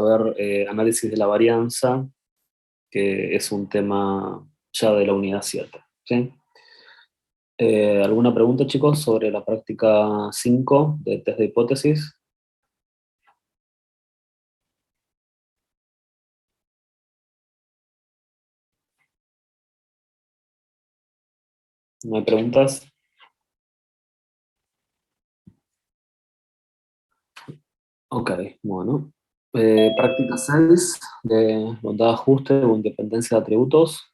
a ver análisis de la varianza, que es un tema ya de la unidad 7. ¿Sí? ¿Alguna pregunta, chicos, sobre la práctica 5 de test de hipótesis? ¿No hay preguntas? Ok, bueno. Práctica 6 de bondad, ajuste o independencia de atributos.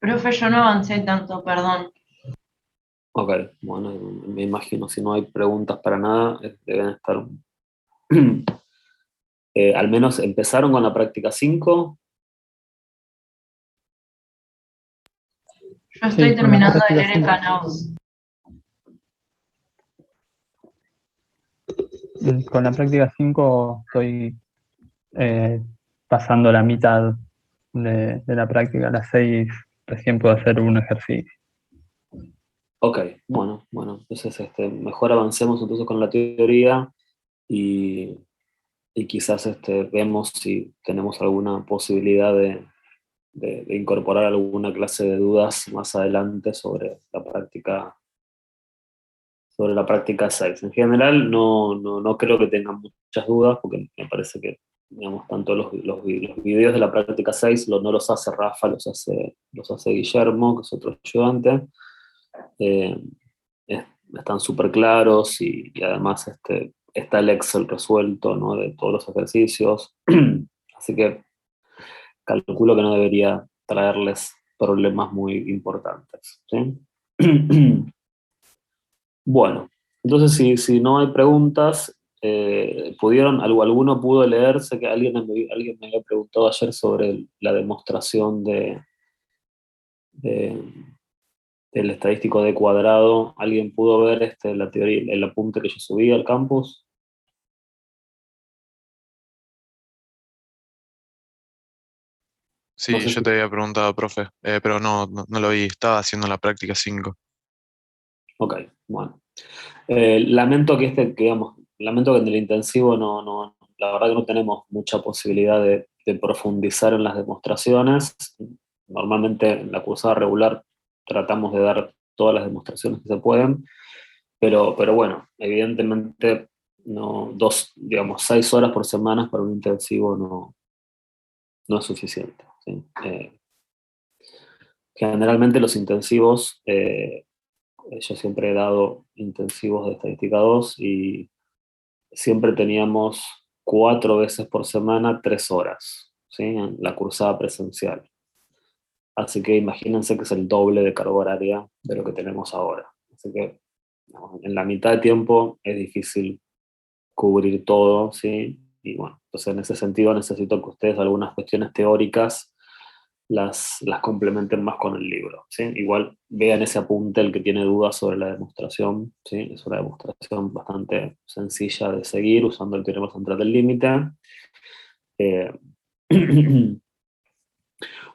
Profe, yo no avancé tanto, perdón. Ok, bueno, me imagino, si no hay preguntas para nada, deben estar... al menos empezaron con la práctica 5. Yo estoy Sí, con la terminando de práctica leer el 5. Canaos. Con la práctica 5 estoy pasando la mitad de la práctica. A las 6 recién puedo hacer un ejercicio. Ok, bueno, entonces mejor avancemos entonces con la teoría y, y quizás vemos si tenemos alguna posibilidad de incorporar alguna clase de dudas más adelante sobre la práctica 6. En general no creo que tengan muchas dudas porque me parece que digamos, tanto los videos de la práctica 6 no los hace Rafa, los hace Guillermo, que es otro ayudante. Eh, Están súper claros y además está el Excel resuelto, ¿no? De todos los ejercicios. Así que calculo que no debería traerles problemas muy importantes. ¿Sí? Bueno, entonces si no hay preguntas, alguno pudo leerse, que alguien me había preguntado ayer sobre la demostración de- del estadístico de cuadrado. ¿Alguien pudo ver la teoría, el apunte que yo subí al campus? No Sí, sé yo si... te había preguntado, profe, pero no lo vi, estaba haciendo la práctica 5. Ok, bueno. Lamento que en el intensivo la verdad que no tenemos mucha posibilidad de profundizar en las demostraciones. Normalmente en la cursada regular tratamos de dar todas las demostraciones que se pueden, pero bueno, evidentemente digamos, 6 horas por semana para un intensivo no es suficiente. ¿Sí? Generalmente los intensivos, yo siempre he dado intensivos de estadística 2 y siempre teníamos 4 veces por semana, 3 horas, ¿sí? En la cursada presencial. Así que imagínense que es el doble de carga horaria de lo que tenemos ahora. Así que digamos, en la mitad de tiempo es difícil cubrir todo, ¿sí? Y bueno, entonces en ese sentido necesito que ustedes algunas cuestiones teóricas las complementen más con el libro, ¿sí? Igual vean ese apunte, el que tiene dudas sobre la demostración, ¿sí? Es una demostración bastante sencilla de seguir usando el teorema central del límite. Eh,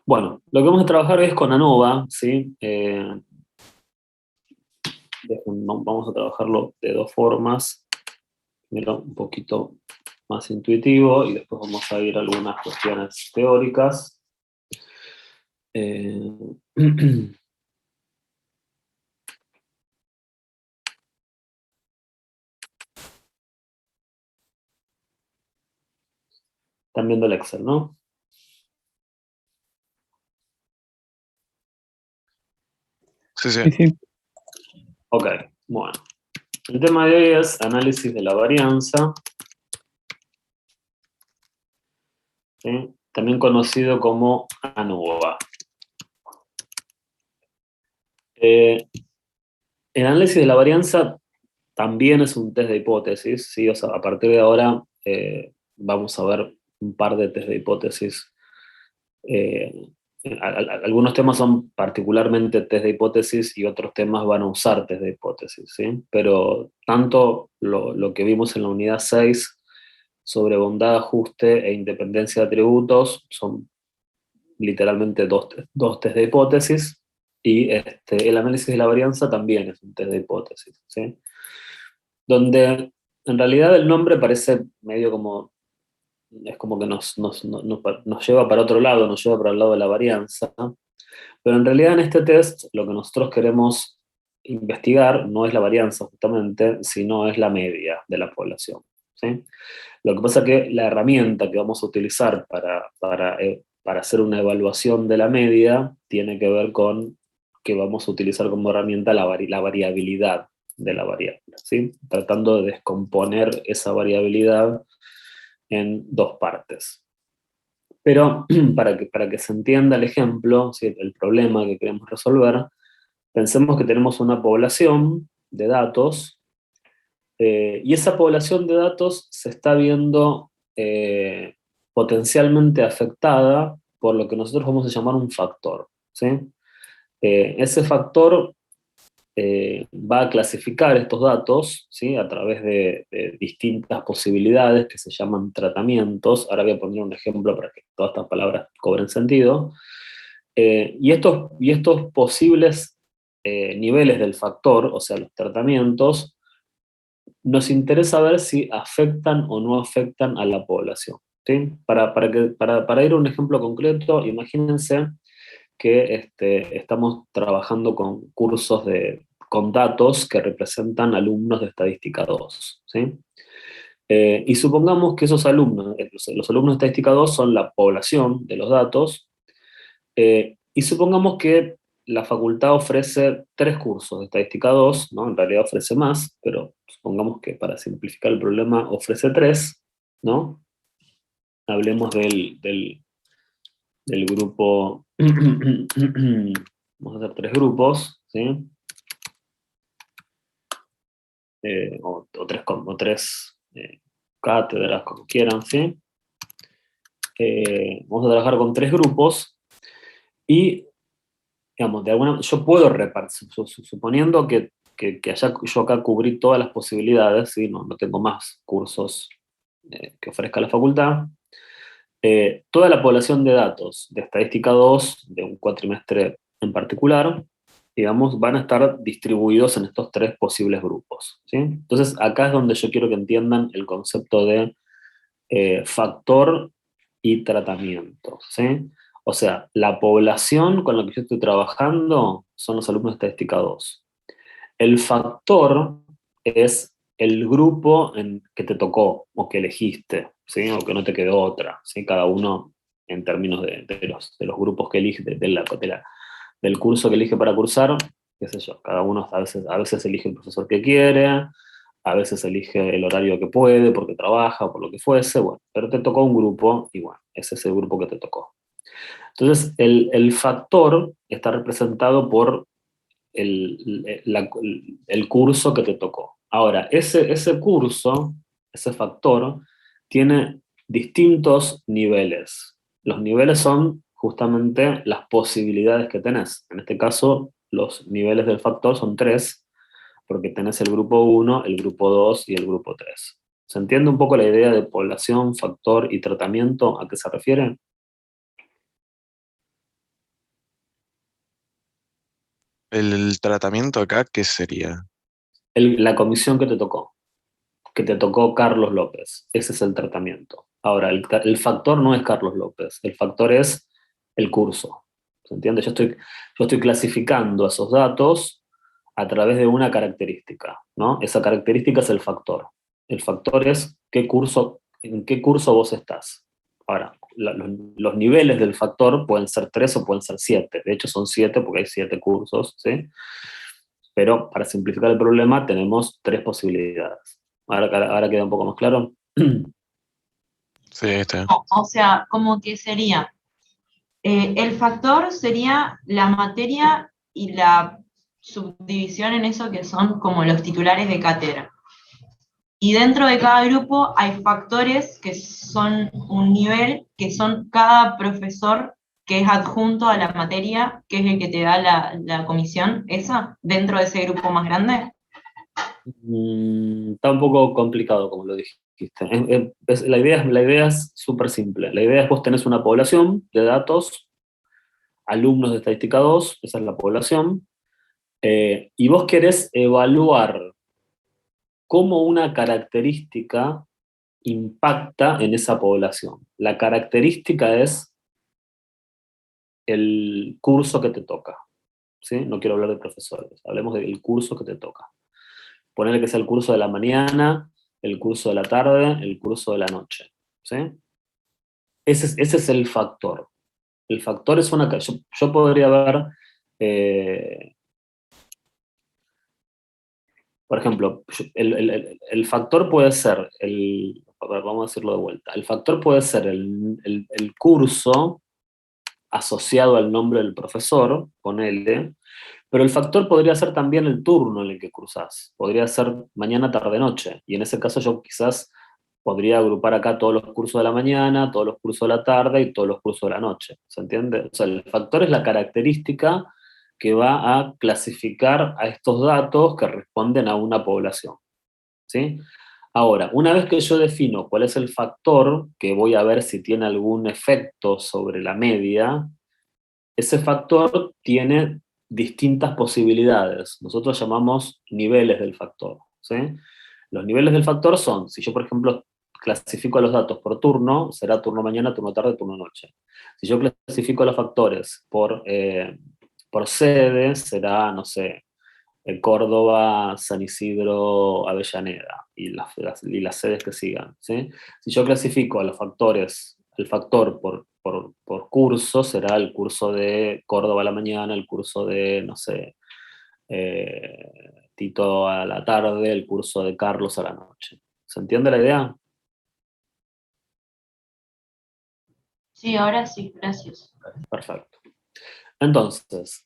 bueno, lo que vamos a trabajar es con ANOVA, ¿sí? Vamos a trabajarlo de dos formas. Primero un poquito más intuitivo y después vamos a ir a algunas cuestiones teóricas. Eh, Están viendo el Excel, ¿no? Sí, sí. Sí, sí. Ok, bueno. El tema de hoy es análisis de la varianza, ¿sí? También conocido como ANOVA. El análisis de la varianza también es un test de hipótesis, ¿sí? O sea, a partir de ahora vamos a ver un par de test de hipótesis. Eh, Algunos temas son particularmente test de hipótesis y otros temas van a usar test de hipótesis, ¿sí? Pero tanto lo que vimos en la unidad 6 sobre bondad, ajuste e independencia de atributos son literalmente dos test de hipótesis. y el análisis de la varianza también es un test de hipótesis, ¿sí? Donde en realidad el nombre parece medio como, es como que nos lleva para otro lado, nos lleva para el lado de la varianza, pero en realidad en este test lo que nosotros queremos investigar no es la varianza justamente, sino es la media de la población, ¿sí? Lo que pasa es que la herramienta que vamos a utilizar para hacer una evaluación de la media tiene que ver con que vamos a utilizar como herramienta la variabilidad de la variable, ¿sí? Tratando de descomponer esa variabilidad en dos partes. Pero para que se entienda el ejemplo, ¿sí? El problema que queremos resolver, pensemos que tenemos una población de datos y esa población de datos se está viendo potencialmente afectada por lo que nosotros vamos a llamar un factor, ¿sí? Ese factor va a clasificar estos datos, ¿sí? A través de distintas posibilidades que se llaman tratamientos. Ahora voy a poner un ejemplo para que todas estas palabras cobren sentido. Y estos posibles niveles del factor, o sea, los tratamientos, nos interesa ver si afectan o no afectan a la población, ¿sí? Para ir a un ejemplo concreto, imagínense que estamos trabajando con cursos con datos que representan alumnos de Estadística 2, ¿sí? Y supongamos que esos alumnos, los alumnos de Estadística 2 son la población de los datos, y supongamos que la facultad ofrece 3 cursos de Estadística 2, ¿no? En realidad ofrece más, pero supongamos que para simplificar el problema ofrece 3, ¿no? Hablemos del grupo, vamos a hacer 3 grupos, ¿sí? O tres cátedras, como quieran, ¿sí? Vamos a trabajar con 3 grupos y, digamos, yo puedo repartir, suponiendo que yo acá cubrí todas las posibilidades, ¿sí? No tengo más cursos que ofrezca la facultad. Toda la población de datos de Estadística 2, de un cuatrimestre en particular, digamos, van a estar distribuidos en estos 3 posibles grupos, ¿sí? Entonces, acá es donde yo quiero que entiendan el concepto de factor y tratamiento, ¿sí? O sea, la población con la que yo estoy trabajando son los alumnos de Estadística 2. El factor es el grupo que te tocó o que elegiste, ¿sí? O que no te quedó otra, ¿sí? Cada uno en términos de los grupos que elige, del curso que elige para cursar, qué sé yo, cada uno a veces elige el profesor que quiere, a veces elige el horario que puede porque trabaja o por lo que fuese, bueno, pero te tocó un grupo y bueno, ese es el grupo que te tocó. Entonces, el factor está representado por el curso que te tocó. Ahora, ese curso, ese factor, tiene distintos niveles. Los niveles son justamente las posibilidades que tenés. En este caso, los niveles del factor son 3, porque tenés el grupo 1, el grupo 2 y el grupo 3. ¿Se entiende un poco la idea de población, factor y tratamiento? ¿A qué se refiere? El tratamiento acá, ¿qué sería? La comisión que te tocó Carlos López. Ese es el tratamiento. Ahora, el factor no es Carlos López, el factor es el curso. ¿Se entiende? Yo estoy clasificando esos datos a través de una característica, ¿no? Esa característica es el factor. El factor es en qué curso vos estás. Ahora, los niveles del factor pueden ser 3 o pueden ser 7. De hecho, son 7 porque hay 7 cursos, ¿sí? Pero para simplificar el problema tenemos 3 posibilidades. Ahora queda un poco más claro. Sí, este. O sea, como que sería, el factor sería la materia y la subdivisión en eso que son como los titulares de cátedra. Y dentro de cada grupo hay factores que son un nivel, que son cada profesor que es adjunto a la materia, que es el que te da la comisión, esa, dentro de ese grupo más grande. Está un poco complicado, como lo dijiste. La idea es súper simple. La idea es vos tenés una población de datos alumnos de estadística 2, esa es la población, y vos querés evaluar cómo una característica impacta en esa población. La característica es el curso que te toca, ¿sí? No quiero hablar de profesores, hablemos del curso que te toca. Ponele que sea el curso de la mañana, el curso de la tarde, el curso de la noche, ¿sí? Ese es el factor. El factor es una... Yo podría ver, por ejemplo, el factor puede ser, a ver, vamos a decirlo de vuelta, el factor puede ser el curso asociado al nombre del profesor, ponele, pero el factor podría ser también el turno en el que cursás. Podría ser mañana, tarde, noche. Y en ese caso yo quizás podría agrupar acá todos los cursos de la mañana, todos los cursos de la tarde y todos los cursos de la noche. ¿Se entiende? O sea, el factor es la característica que va a clasificar a estos datos que responden a una población, ¿sí? Ahora, una vez que yo defino cuál es el factor, que voy a ver si tiene algún efecto sobre la media, ese factor tiene distintas posibilidades. Nosotros llamamos niveles del factor, ¿sí? Los niveles del factor son, si yo por ejemplo clasifico los datos por turno, será turno mañana, turno tarde, turno noche. Si yo clasifico los factores por sede, será, no sé, Córdoba, San Isidro, Avellaneda y las sedes que sigan, ¿sí? Si yo clasifico a los factores, el factor por curso, será el curso de Córdoba a la mañana, el curso de, no sé, Tito a la tarde, el curso de Carlos a la noche. ¿Se entiende la idea? Sí, ahora sí, gracias. Perfecto. Entonces,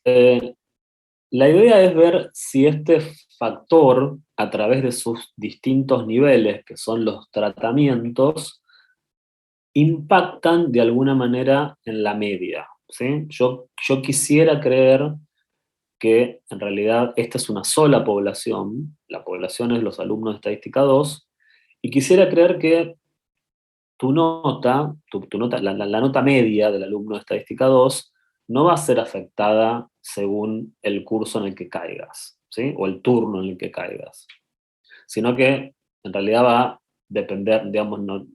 la idea es ver si este factor, a través de sus distintos niveles, que son los tratamientos, impactan de alguna manera en la media, ¿sí? Yo quisiera creer que en realidad esta es una sola población, la población es los alumnos de Estadística 2, y quisiera creer que tu nota, la nota media del alumno de Estadística 2 no va a ser afectada según el curso en el que caigas, ¿sí? O el turno en el que caigas, sino que en realidad va a depender, digamos, no,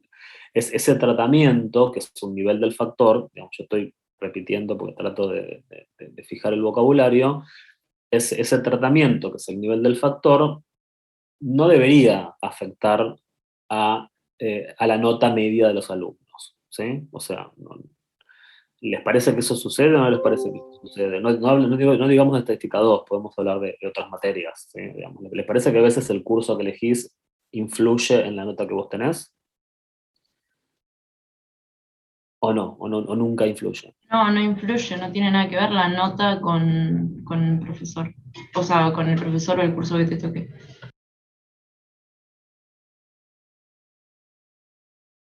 es ese tratamiento, que es un nivel del factor, digamos, yo estoy repitiendo porque trato de fijar el vocabulario, ese tratamiento, que es el nivel del factor, no debería afectar a la nota media de los alumnos, ¿sí? O sea, ¿les parece que eso sucede o no les parece que eso sucede? No digamos de estadística 2, podemos hablar de otras materias, ¿sí? Digamos, ¿les parece que a veces el curso que elegís influye en la nota que vos tenés? ¿O nunca influye? No, no influye, no tiene nada que ver la nota con el profesor. O sea, con el profesor o el curso que te toque.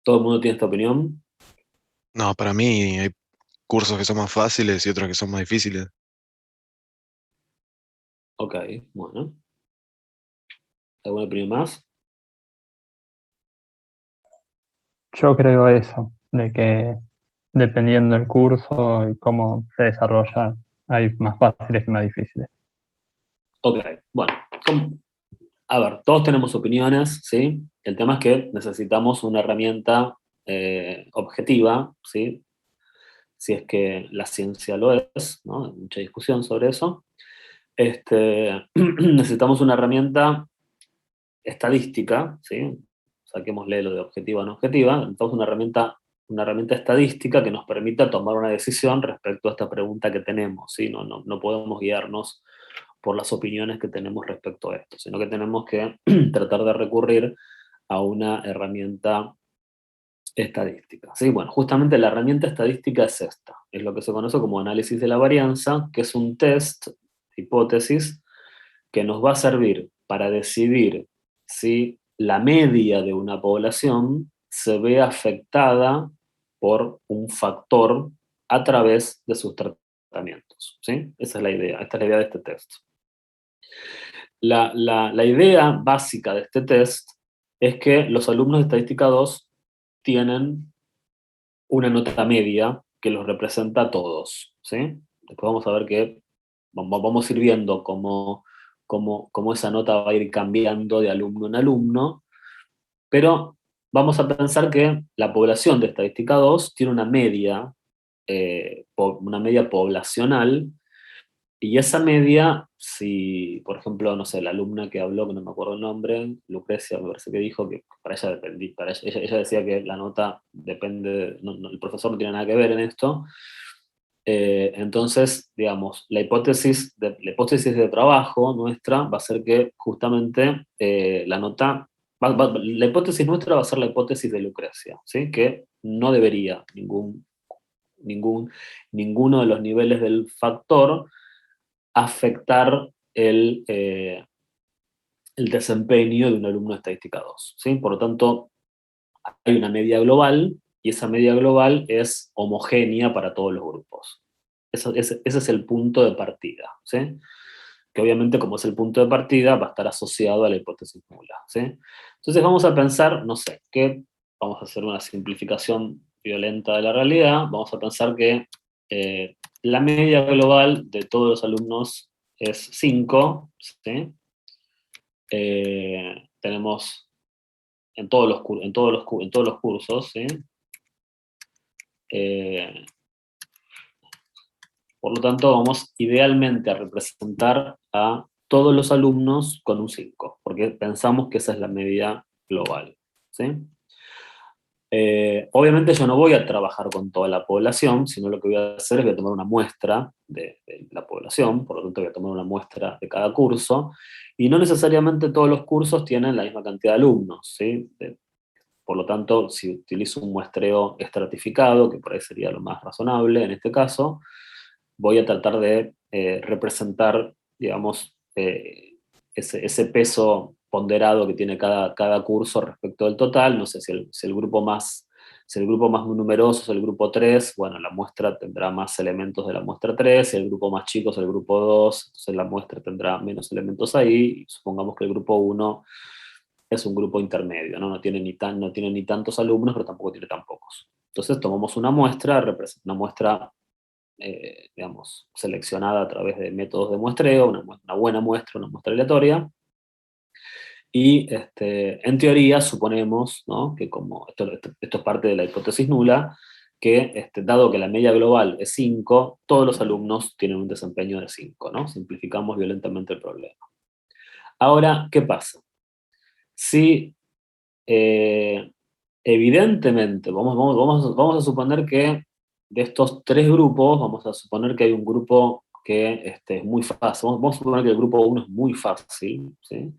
¿Todo el mundo tiene esta opinión? No, para mí hay cursos que son más fáciles y otros que son más difíciles. Ok, bueno. ¿Alguna opinión más? Yo creo eso, de que dependiendo del curso y cómo se desarrolla, hay más fáciles y más difíciles. Ok, bueno. A ver, todos tenemos opiniones, ¿sí? El tema es que necesitamos una herramienta objetiva, ¿sí? Si es que la ciencia lo es, ¿no? Hay mucha discusión sobre eso. Necesitamos una herramienta estadística, ¿sí? Saquémosle lo de objetiva a no objetiva. Necesitamos una herramienta estadística que nos permita tomar una decisión respecto a esta pregunta que tenemos, ¿sí? No podemos guiarnos por las opiniones que tenemos respecto a esto, sino que tenemos que tratar de recurrir a una herramienta estadística, ¿sí? Bueno, justamente la herramienta estadística es esta, es lo que se conoce como análisis de la varianza, que es un test, hipótesis, que nos va a servir para decidir si la media de una población se ve afectada por un factor a través de sus tratamientos, ¿sí? Esa es la idea, esta es la idea de este test. La idea básica de este test es que los alumnos de Estadística 2 tienen una nota media que los representa a todos, ¿sí? Después vamos a ver que vamos a ir viendo cómo esa nota va a ir cambiando de alumno en alumno, pero vamos a pensar que la población de estadística 2 tiene una media poblacional, y esa media, si, por ejemplo, no sé, la alumna que habló, que no me acuerdo el nombre, Lucrecia, me parece que dijo que para ella dependía, ella decía que la nota depende, el profesor no tiene nada que ver en esto. Entonces, digamos, la hipótesis de trabajo nuestra va a ser que justamente la nota, la hipótesis nuestra va a ser la hipótesis de Lucrecia, ¿sí? Que no debería ninguno de los niveles del factor afectar el desempeño de un alumno de estadística 2, ¿sí? Por lo tanto, hay una media global, y esa media global es homogénea para todos los grupos. Ese es el punto de partida, ¿sí? Que obviamente, como es el punto de partida, va a estar asociado a la hipótesis nula, ¿sí? Entonces vamos a pensar, no sé, que vamos a hacer una simplificación violenta de la realidad. Vamos a pensar que la media global de todos los alumnos es 5, ¿sí? Tenemos en todos los cursos, ¿sí? Por lo tanto, vamos idealmente a representar a todos los alumnos con un 5, porque pensamos que esa es la media global, ¿sí? Obviamente yo no voy a trabajar con toda la población, sino lo que voy a hacer es voy a tomar una muestra de la población, por lo tanto voy a tomar una muestra de cada curso, y no necesariamente todos los cursos tienen la misma cantidad de alumnos, ¿sí? Por lo tanto, si utilizo un muestreo estratificado, que por ahí sería lo más razonable en este caso, voy a tratar de representar, digamos, ese peso ponderado que tiene cada curso respecto del total. No sé, si el grupo más numeroso es el grupo 3, bueno, la muestra tendrá más elementos de la muestra 3, si el grupo más chico es el grupo 2, entonces la muestra tendrá menos elementos ahí, y supongamos que el grupo 1 es un grupo intermedio, ¿no? No tiene ni tantos alumnos, pero tampoco tiene tan pocos. Entonces tomamos una muestra, digamos, seleccionada a través de métodos de muestreo, una buena muestra, una muestra aleatoria, y en teoría suponemos, ¿no? Que como esto es parte de la hipótesis nula, que dado que la media global es 5, todos los alumnos tienen un desempeño de 5, ¿no? Simplificamos violentamente el problema. Ahora, ¿qué pasa? Si evidentemente, vamos a suponer que de estos tres grupos, vamos a suponer que hay un grupo que es muy fácil. Vamos a suponer que el grupo 1 es muy fácil, ¿sí?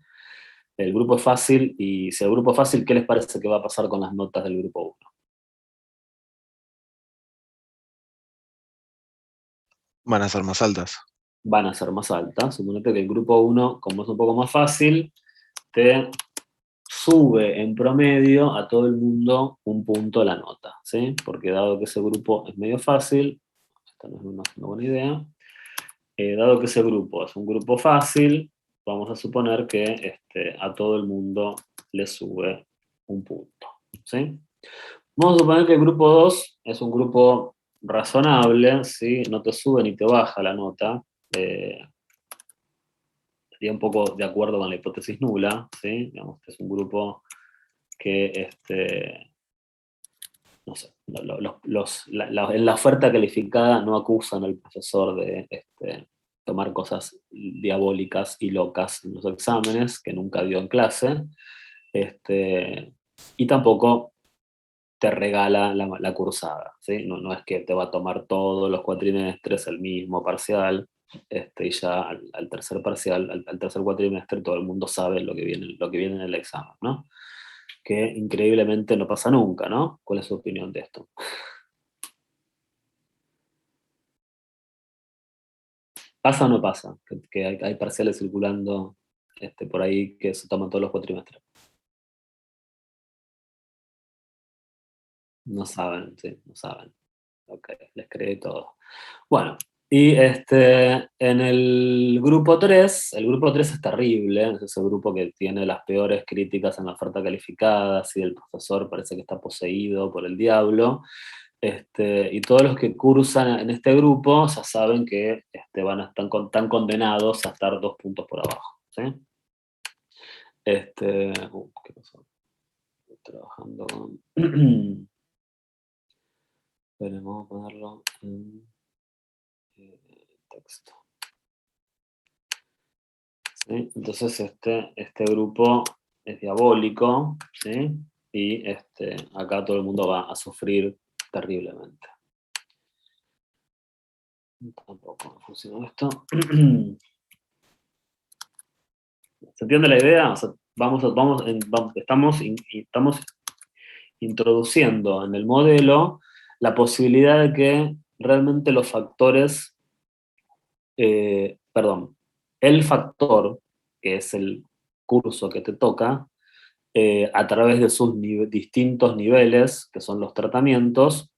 El grupo es fácil, y si el grupo es fácil, ¿qué les parece que va a pasar con las notas del grupo 1? Van a ser más altas. Van a ser más altas. Suponete que el grupo 1, como es un poco más fácil, te sube en promedio a todo el mundo un punto la nota, ¿sí? Porque dado que ese grupo es medio fácil, esta no es una buena idea, dado que ese grupo es un grupo fácil, vamos a suponer que a todo el mundo le sube un punto, ¿sí? Vamos a suponer que el grupo 2 es un grupo razonable, ¿sí? No te sube ni te baja la nota, estaría un poco de acuerdo con la hipótesis nula, ¿sí? Digamos que es un grupo que, no sé, en la oferta calificada no acusan al profesor de tomar cosas diabólicas y locas en los exámenes, que nunca dio en clase, y tampoco te regala la cursada, ¿sí? No es que te va a tomar todos los cuatrimestres el mismo parcial, y ya al tercer parcial, al tercer cuatrimestre, todo el mundo sabe lo que viene en el examen, ¿no? Que increíblemente no pasa nunca, ¿no? ¿Cuál es su opinión de esto? ¿Pasa o no pasa? Que hay parciales circulando por ahí que se toman todos los cuatrimestres. No saben, sí, no saben. Ok, les creé todo. Bueno, y en el grupo 3 es terrible, es ese grupo que tiene las peores críticas en la oferta calificada, si el profesor parece que está poseído por el diablo. Y todos los que cursan en este grupo ya saben que están condenados a estar 2 puntos por abajo. ¿Sí? ¿Qué pasó? Estoy trabajando con... Esperen, vamos a ponerlo en texto. ¿Sí? Entonces este grupo es diabólico, ¿sí? Y acá todo el mundo va a sufrir terriblemente. Tampoco funciona esto. ¿Se entiende la idea? O sea, estamos introduciendo en el modelo la posibilidad de que realmente los factores, el factor, que es el curso que te toca, a través de sus distintos niveles, que son los tratamientos,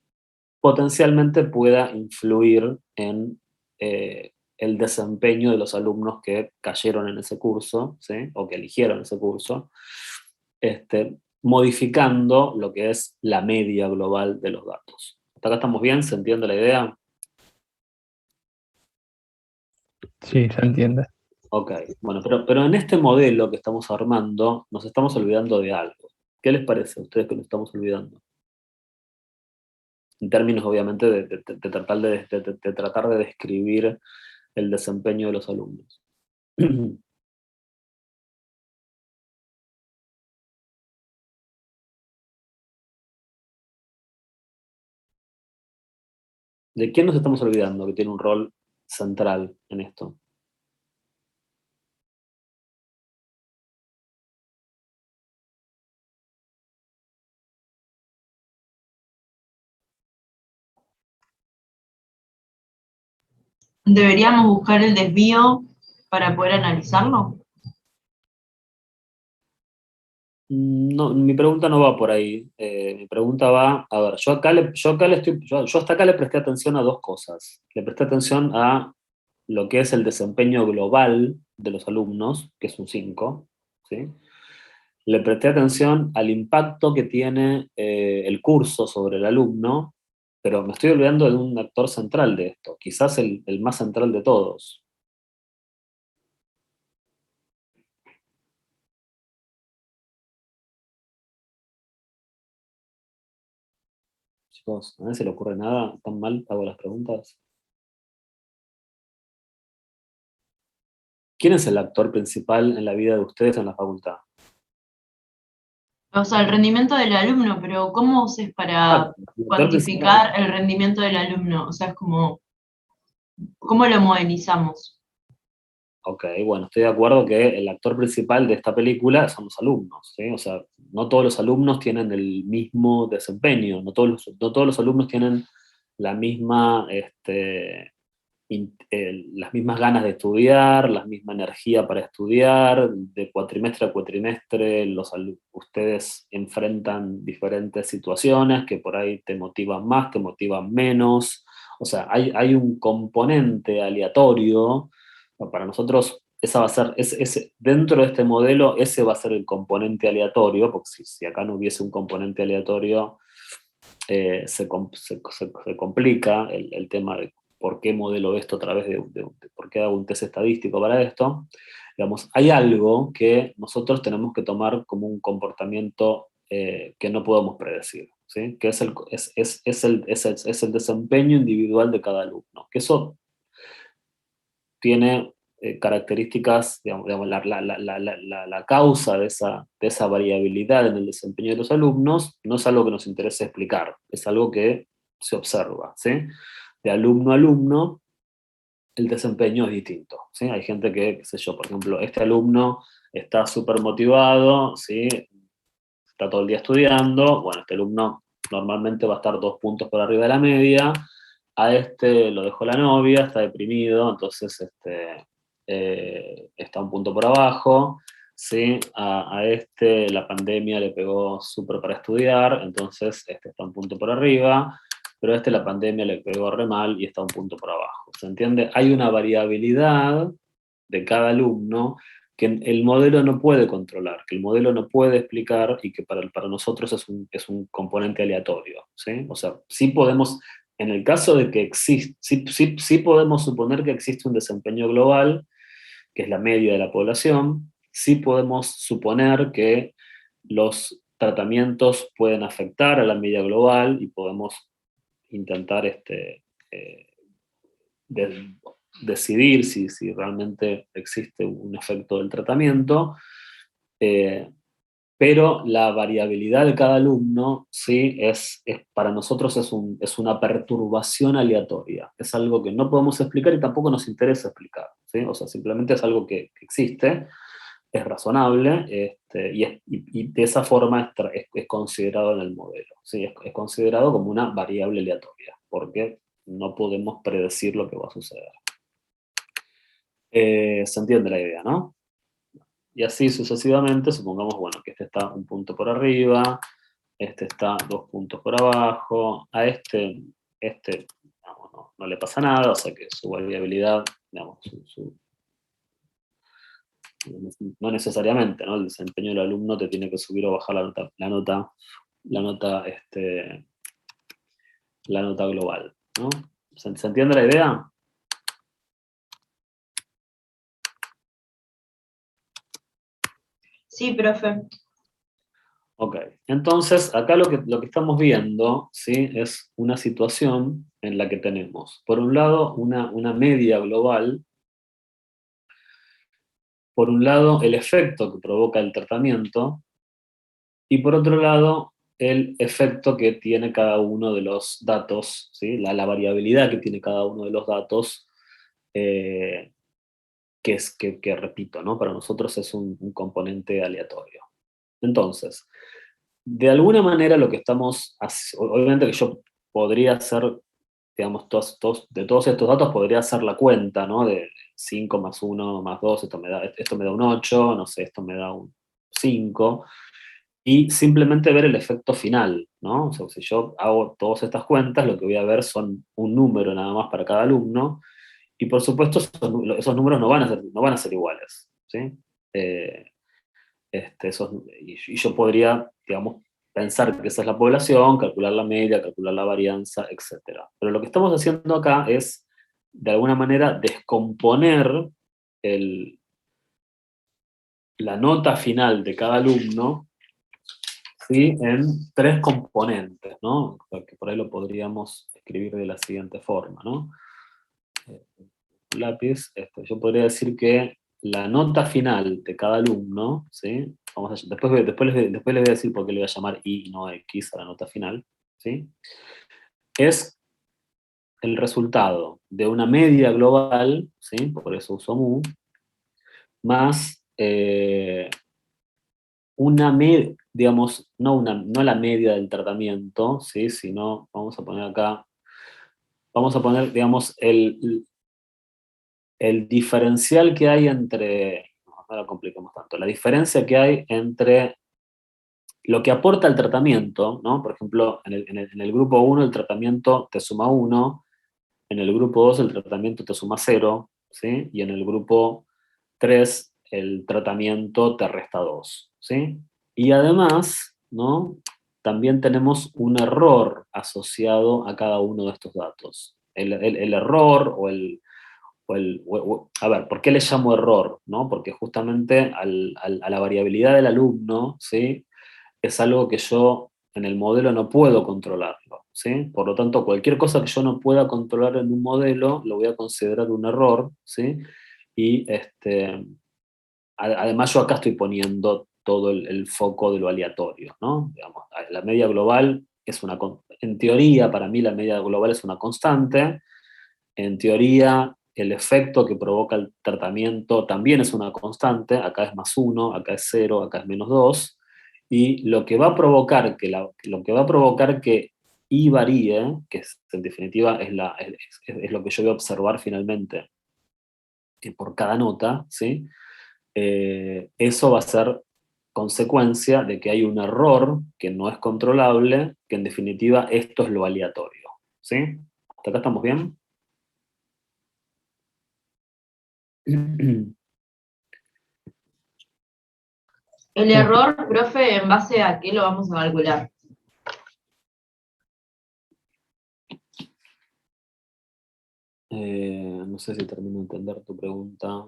potencialmente pueda influir en el desempeño de los alumnos que cayeron en ese curso, ¿sí? O que eligieron ese curso, modificando lo que es la media global de los datos. ¿Hasta acá estamos bien? ¿Se entiende la idea? Sí, se entiende. Ok, bueno, pero en este modelo que estamos armando nos estamos olvidando de algo. ¿Qué les parece a ustedes que nos estamos olvidando? En términos, obviamente, de tratar de describir el desempeño de los alumnos. ¿De quién nos estamos olvidando que tiene un rol central en esto? ¿Deberíamos buscar el desvío para poder analizarlo? No, mi pregunta no va por ahí. Mi pregunta va, a ver, yo hasta acá le presté atención a dos cosas. Le presté atención a lo que es el desempeño global de los alumnos, que es un 5, ¿sí? Le presté atención al impacto que tiene el curso sobre el alumno, pero me estoy olvidando de un actor central de esto, quizás el más central de todos. Chicos, ¿a nadie se le ocurre nada? ¿Tan mal hago las preguntas? ¿Quién es el actor principal en la vida de ustedes en la facultad? O sea, el rendimiento del alumno, pero ¿cómo haces para El actor principal. cuantificar el rendimiento del alumno? O sea, es como, ¿cómo lo modelizamos? Ok, bueno, estoy de acuerdo que el actor principal de esta película son los alumnos, ¿sí? O sea, no todos los alumnos tienen el mismo desempeño, no todos los alumnos tienen la misma, las mismas ganas de estudiar, la misma energía para estudiar, de cuatrimestre a cuatrimestre ustedes enfrentan diferentes situaciones que por ahí te motivan más, te motivan menos, o sea, hay un componente aleatorio. Para nosotros esa va a ser, dentro de este modelo, ese va a ser el componente aleatorio, porque si acá no hubiese un componente aleatorio, se complica el tema de por qué modelo esto a través de por qué hago un test estadístico para esto. Digamos, hay algo que nosotros tenemos que tomar como un comportamiento que no podemos predecir, ¿sí? Que es el desempeño individual de cada alumno. Que eso tiene características, digamos, la causa de esa variabilidad en el desempeño de los alumnos no es algo que nos interese explicar, es algo que se observa, ¿sí? De alumno a alumno, el desempeño es distinto, ¿sí? Hay gente que, qué sé yo, por ejemplo, este alumno está súper motivado, ¿sí? Está todo el día estudiando, bueno, este alumno normalmente va a estar 2 puntos por arriba de la media, a este lo dejó la novia, está deprimido, entonces está 1 punto por abajo, ¿sí? A este la pandemia le pegó súper para estudiar, entonces este está 1 punto por arriba, pero a este la pandemia le pegó re mal y está 1 punto por abajo. ¿Se entiende? Hay una variabilidad de cada alumno que el modelo no puede controlar, que el modelo no puede explicar y que para nosotros es un componente aleatorio, ¿sí? O sea, sí podemos, en el caso de que existe, sí podemos suponer que existe un desempeño global, que es la media de la población, sí podemos suponer que los tratamientos pueden afectar a la media global y podemos intentar eh, de- decidir si realmente existe un efecto del tratamiento, eh, pero la variabilidad de cada alumno, sí, para nosotros es una perturbación aleatoria, es algo que no podemos explicar y tampoco nos interesa explicar, ¿sí? O sea, simplemente es algo que existe, es razonable, y de esa forma es considerado en el modelo, ¿sí? Es considerado como una variable aleatoria, porque no podemos predecir lo que va a suceder. Se entiende la idea, ¿no? Y así sucesivamente, supongamos, bueno, que este está un punto por arriba, este está 2 puntos por abajo, a digamos, no le pasa nada, o sea que su variabilidad, digamos, no necesariamente, ¿no? El desempeño del alumno te tiene que subir o bajar la nota global, ¿no? ¿Se entiende la idea? Sí, profe. Ok, entonces acá lo que estamos viendo, ¿sí? Es una situación en la que tenemos, por un lado, una media global, por un lado, el efecto que provoca el tratamiento, y por otro lado, el efecto que tiene cada uno de los datos, ¿sí? La variabilidad que tiene cada uno de los datos, eh, que repito, ¿no? Para nosotros es un componente aleatorio. Entonces, de alguna manera lo que estamos, obviamente que yo podría hacer, digamos, de todos estos datos podría hacer la cuenta, ¿no? De 5 más 1 más 2, esto me da un 8, no sé, esto me da un 5, y simplemente ver el efecto final, ¿no? O sea, si yo hago todas estas cuentas, lo que voy a ver son un número nada más para cada alumno, y por supuesto esos números no van a ser iguales, ¿sí? Eh, y yo podría, digamos, pensar que esa es la población, calcular la media, calcular la varianza, etc. Pero lo que estamos haciendo acá es, de alguna manera, descomponer el- la nota final de cada alumno, ¿sí? En 3 componentes, ¿no? Porque por ahí lo podríamos escribir de la siguiente forma, ¿no? Eh, Lápiz, yo podría decir que la nota final de cada alumno, ¿sí? Después les voy a decir por qué le voy a llamar I y no X a la nota final, ¿sí? Es el resultado de una media global, ¿sí? Por eso uso mu, más una media, digamos, no la media del tratamiento, ¿sí? Sino, vamos a poner, digamos, el diferencial que hay entre, no lo compliquemos tanto, la diferencia que hay entre lo que aporta el tratamiento, ¿no? Por ejemplo, en el grupo 1 el tratamiento te suma 1, en el grupo 2 el tratamiento te suma 0, ¿sí? Y en el grupo 3 el tratamiento te resta 2, ¿sí? Y además, ¿no? También tenemos un error asociado a cada uno de estos datos. El error a ver, ¿por qué le llamo error? ¿No? Porque justamente a la variabilidad del alumno, ¿sí? Es algo que yo en el modelo no puedo controlarlo, ¿sí? Por lo tanto, cualquier cosa que yo no pueda controlar en un modelo, lo voy a considerar un error, ¿sí? Y además yo acá estoy poniendo todo el foco de lo aleatorio, ¿no? Digamos, la media global en teoría, para mí la media global es una constante, en teoría el efecto que provoca el tratamiento también es una constante, acá es +1, acá es 0, acá es -2, y lo que va a provocar que I varíe, en definitiva es lo que yo voy a observar finalmente por cada nota, ¿sí? Eso va a ser consecuencia de que hay un error que no es controlable, que en definitiva esto es lo aleatorio, ¿sí? ¿Hasta acá estamos bien? El error, profe, ¿en base a qué lo vamos a calcular? No sé si termino de entender tu pregunta.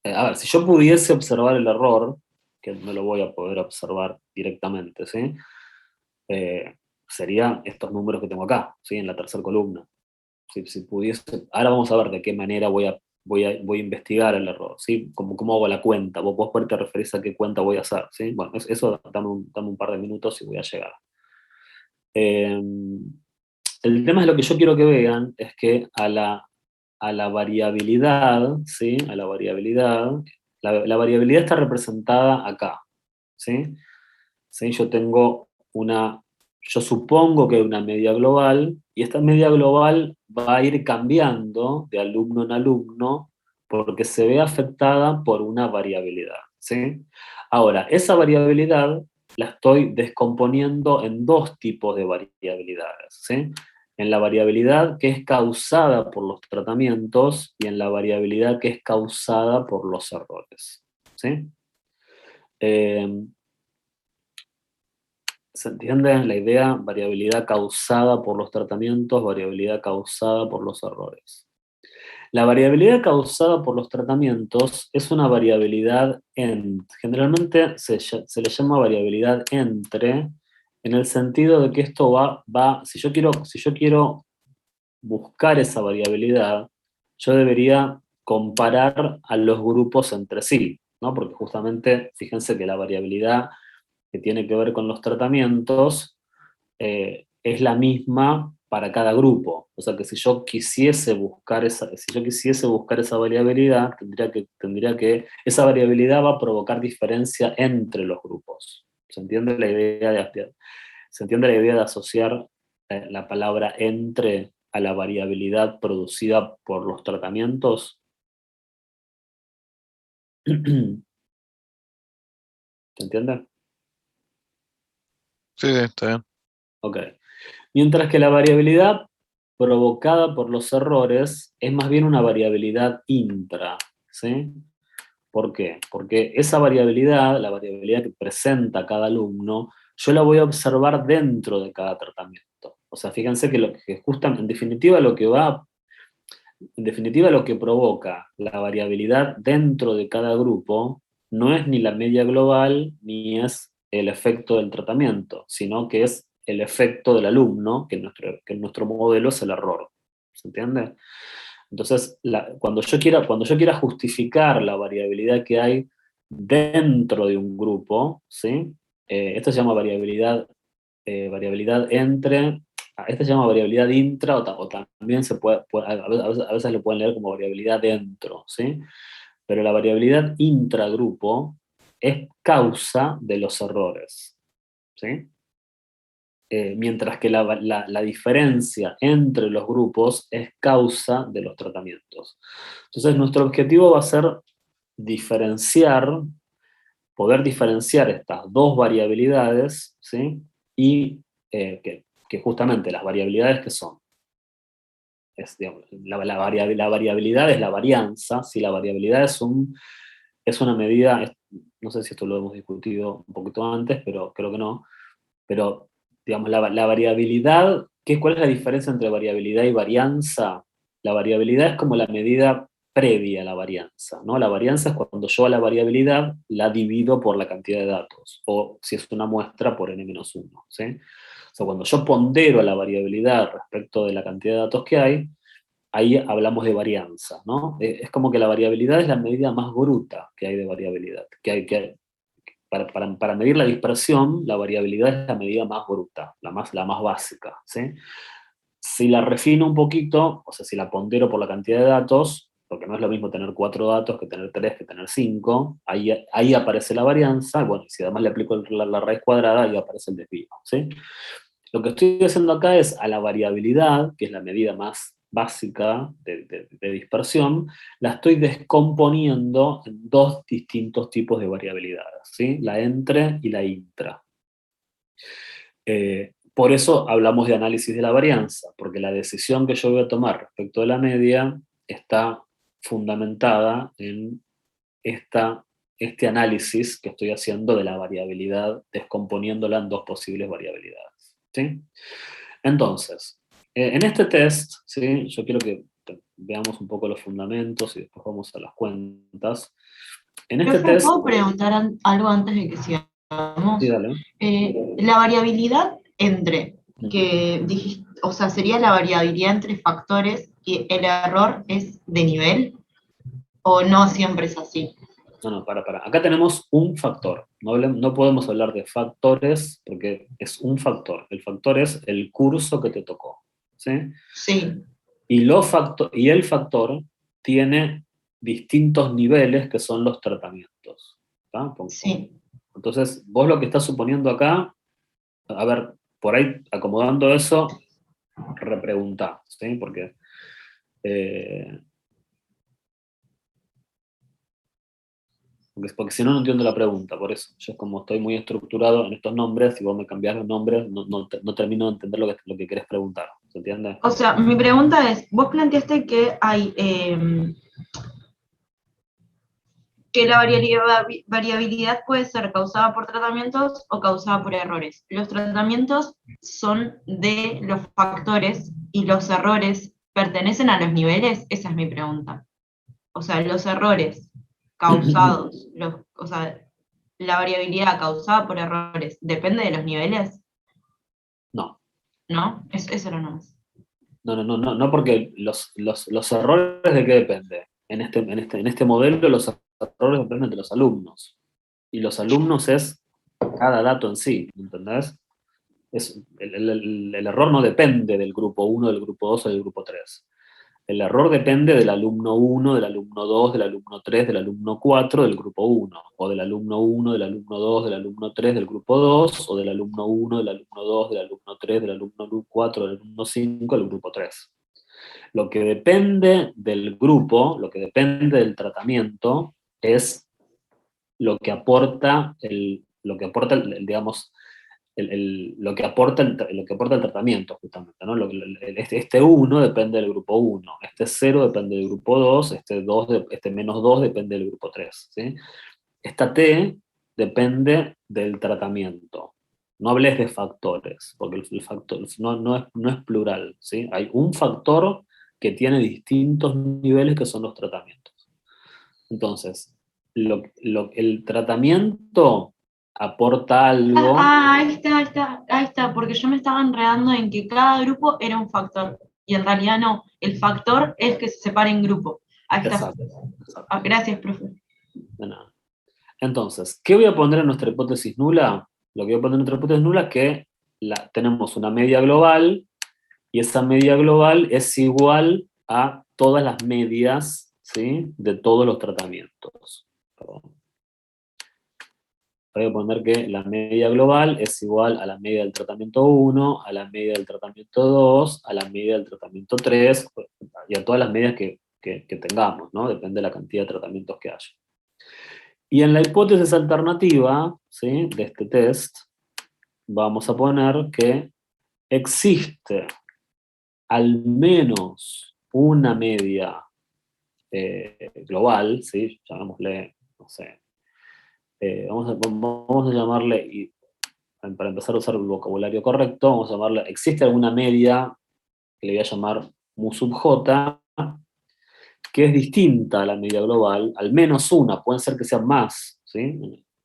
A ver, si yo pudiese observar el error, que no lo voy a poder observar directamente, ¿sí? Serían estos números que tengo acá, ¿sí? En la tercera columna. Si pudiese, ahora vamos a ver de qué manera voy a investigar el error, ¿sí? ¿Cómo hago la cuenta? Vos te referís a qué cuenta voy a hacer, ¿sí? Bueno, eso dame un par de minutos y voy a llegar. Eh, el tema es lo que yo quiero que vean, es que a la variabilidad, ¿sí? A la variabilidad, la variabilidad está representada acá, ¿sí? ¿Sí? Yo supongo que hay una media global, y esta media global va a ir cambiando de alumno en alumno porque se ve afectada por una variabilidad, ¿sí? Ahora, esa variabilidad la estoy descomponiendo en dos tipos de variabilidades, ¿sí? En la variabilidad que es causada por los tratamientos y en la variabilidad que es causada por los errores, ¿sí? ¿Se entiende la idea? Variabilidad causada por los tratamientos, variabilidad causada por los errores. La variabilidad causada por los tratamientos es una variabilidad generalmente se le llama variabilidad entre, en el sentido de que esto si yo quiero buscar esa variabilidad, yo debería comparar a los grupos entre sí, ¿no? Porque justamente, fíjense que la variabilidad que tiene que ver con los tratamientos es la misma para cada grupo. O sea que si yo quisiese buscar esa variabilidad, esa variabilidad va a provocar diferencia entre los grupos. ¿Se entiende se entiende la idea de asociar la palabra entre a la variabilidad producida por los tratamientos? ¿Se entiende? Sí, sí, está bien. Ok. Mientras que la variabilidad provocada por los errores es más bien una variabilidad intra, ¿sí? ¿Por qué? Porque esa variabilidad, la variabilidad que presenta cada alumno, yo la voy a observar dentro de cada tratamiento. O sea, fíjense que en definitiva lo que provoca la variabilidad dentro de cada grupo no es ni la media global ni es el efecto del tratamiento, sino que es el efecto del alumno, que en nuestro modelo es el error. ¿Se entiende? Entonces, cuando yo quiera justificar la variabilidad que hay dentro de un grupo, ¿sí? Esto se llama variabilidad entre. Esta se llama variabilidad intra o también a veces lo pueden leer como variabilidad dentro, ¿sí? Pero la variabilidad intragrupo es causa de los errores, ¿sí? Mientras que la diferencia entre los grupos es causa de los tratamientos. Entonces, nuestro objetivo va a ser poder diferenciar estas dos variabilidades, ¿sí? Y que justamente las variabilidades que son, digamos, la variabilidad es la varianza, si la variabilidad es una medida, no sé si esto lo hemos discutido un poquito antes, pero creo que no, pero digamos, la variabilidad, ¿cuál es la diferencia entre variabilidad y varianza? La variabilidad es como la medida previa a la varianza, ¿no? La varianza es cuando yo a la variabilidad la divido por la cantidad de datos, o si es una muestra por n-1, ¿sí? O sea, cuando yo pondero la variabilidad respecto de la cantidad de datos que hay, ahí hablamos de varianza, ¿no? Es como que la variabilidad es la medida más bruta que hay de variabilidad, para medir la dispersión, la variabilidad es la medida más bruta, la más básica, ¿sí? Si la refino un poquito, o sea, si la pondero por la cantidad de datos, porque no es lo mismo tener 4 datos que tener 3, que tener 5, ahí aparece la varianza, bueno, y si además le aplico la raíz cuadrada, ahí aparece el desvío, ¿sí? Lo que estoy haciendo acá es a la variabilidad, que es la medida más básica de dispersión, la estoy descomponiendo en dos distintos tipos de variabilidades, ¿sí? La entre y la intra. Por eso hablamos de análisis de la varianza, porque la decisión que yo voy a tomar respecto de la media está fundamentada en esta este análisis que estoy haciendo de la variabilidad, descomponiéndola en dos posibles variabilidades, ¿sí? Entonces, en este test, ¿sí? Yo quiero que veamos un poco los fundamentos y después vamos a las cuentas. En este Profe, test... ¿puedo preguntar algo antes de que sigamos? Sí, dale. La variabilidad entre, que dijiste, o sea, sería la variabilidad entre factores y el error es de nivel, o no siempre es así. No, para. Acá tenemos un factor. No podemos hablar de factores porque es un factor. El factor es el curso que te tocó, ¿sí? Sí. Y el factor tiene distintos niveles que son los tratamientos, ¿tá? Sí. Entonces, vos lo que estás suponiendo acá, a ver, por ahí acomodando eso, repreguntá, ¿sí? Porque si no, no entiendo la pregunta, por eso. Yo como estoy muy estructurado en estos nombres, si vos me cambiás los nombres, no termino de entender lo que querés preguntar, ¿se entiende? O sea, mi pregunta es, vos planteaste que hay, que la variabilidad puede ser causada por tratamientos o causada por errores. Los tratamientos son de los factores y los errores pertenecen a los niveles, esa es mi pregunta. O sea, los errores causados, o sea, la variabilidad causada por errores, ¿depende de los niveles? No. ¿No? Eso era nomás. No, porque los errores de qué depende. En este modelo los errores dependen de los alumnos. Y los alumnos es cada dato en sí, ¿entendés? El error no depende del grupo 1, del grupo 2 o del grupo 3. El error depende del alumno 1, del alumno 2, del alumno 3, del alumno 4 del grupo 1, o del alumno 1, del alumno 2, del alumno 3 del grupo 2, o del alumno 1, del alumno 2, del alumno 3, del alumno 4, del alumno 5 del grupo 3. Lo que depende del grupo, lo que depende del tratamiento, es lo que aporta digamos, lo que aporta el tratamiento, justamente, ¿no? Este 1 depende del grupo 1, este 0 depende del grupo 2, este menos 2 depende del grupo 3, ¿sí? Esta T depende del tratamiento. No hables de factores, porque el factor no es plural, ¿sí? Hay un factor que tiene distintos niveles que son los tratamientos. Entonces, el tratamiento aporta algo. Ahí está, porque yo me estaba enredando en que cada grupo era un factor, y en realidad no, el factor es que se separa en grupo. Ahí está. Exacto. Gracias, profe. De nada. Entonces, ¿qué voy a poner en nuestra hipótesis nula? Lo que voy a poner en nuestra hipótesis nula es que tenemos una media global, y esa media global es igual a todas las medias, ¿sí?, de todos los tratamientos. Perdón. Voy a poner que la media global es igual a la media del tratamiento 1, a la media del tratamiento 2, a la media del tratamiento 3, y a todas las medias que tengamos, ¿no? Depende de la cantidad de tratamientos que haya. Y en la hipótesis alternativa, ¿sí?, de este test, vamos a poner que existe al menos una media global, ¿sí?, llamémosle, no sé, vamos a llamarle, y para empezar a usar el vocabulario correcto, vamos a llamarle, existe alguna media que le voy a llamar mu sub j, que es distinta a la media global, al menos una, pueden ser que sean más, ¿sí?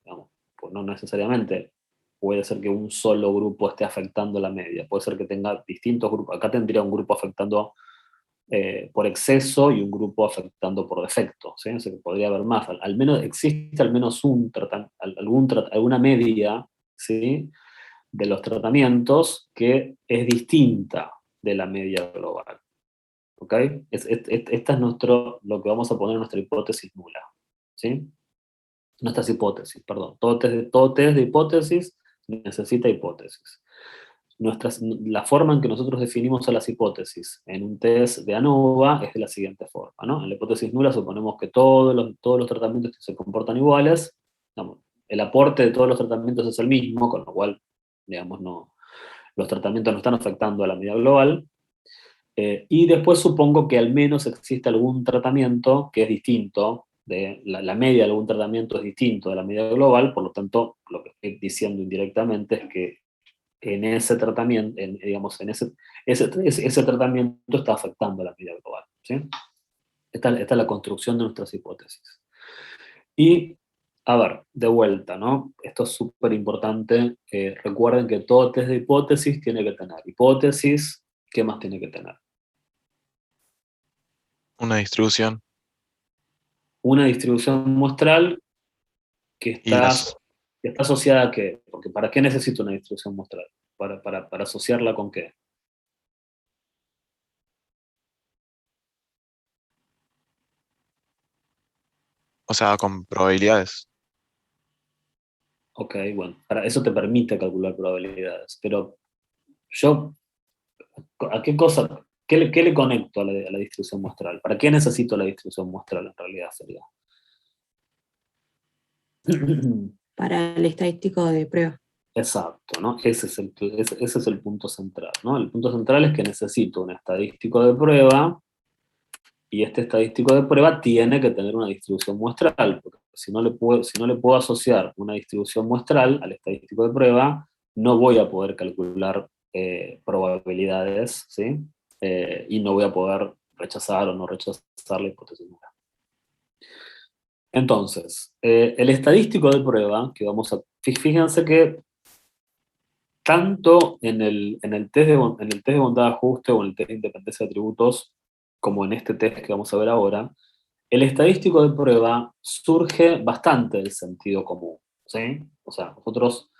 Digamos, pues no necesariamente puede ser que un solo grupo esté afectando la media, puede ser que tenga distintos grupos. Acá tendría un grupo afectando por exceso y un grupo afectando por defecto, ¿sí? O sea, que podría haber más. Al menos existe al menos alguna media, ¿sí?, de los tratamientos que es distinta de la media global. ¿Ok? Esta es lo que vamos a poner en nuestra hipótesis nula, ¿sí? Nuestras hipótesis, perdón. Todo test de hipótesis necesita hipótesis. La forma en que nosotros definimos a las hipótesis en un test de ANOVA es de la siguiente forma, ¿no? En la hipótesis nula suponemos que todos los tratamientos se comportan iguales, digamos, el aporte de todos los tratamientos es el mismo, con lo cual, digamos, los tratamientos no están afectando a la media global, y después supongo que al menos existe algún tratamiento que es distinto la media de algún tratamiento es distinto de la media global, por lo tanto, lo que estoy diciendo indirectamente es que en ese tratamiento, digamos, ese tratamiento está afectando a la media global. ¿Sí? Esta es la construcción de nuestras hipótesis. Y, a ver, de vuelta, ¿no? Esto es súper importante. Recuerden que todo test de hipótesis tiene que tener hipótesis. ¿Qué más tiene que tener? Una distribución. Una distribución muestral que Y está, que está asociada a qué. Porque ¿para qué necesito una distribución muestral? Para asociarla con qué. o sea, con probabilidades. Ok, bueno, para eso te permite calcular probabilidades. Pero yo, ¿a qué cosa, qué le conecto a la distribución muestral? ¿Para qué necesito la distribución muestral en realidad sería? Para el estadístico de prueba. Exacto, ¿no? Ese es el punto central, ¿no? El punto central es que necesito un estadístico de prueba y este estadístico de prueba tiene que tener una distribución muestral, porque si no le puedo asociar una distribución muestral al estadístico de prueba, no voy a poder calcular probabilidades, ¿sí? Y no voy a poder rechazar o no rechazar la hipótesis nula. Entonces, el estadístico de prueba, que vamos a... Fíjense que tanto en el test de bondad de ajuste o en el test de independencia de atributos, como en este test que vamos a ver ahora, el estadístico de prueba surge bastante del sentido común, ¿sí? O sea, nosotros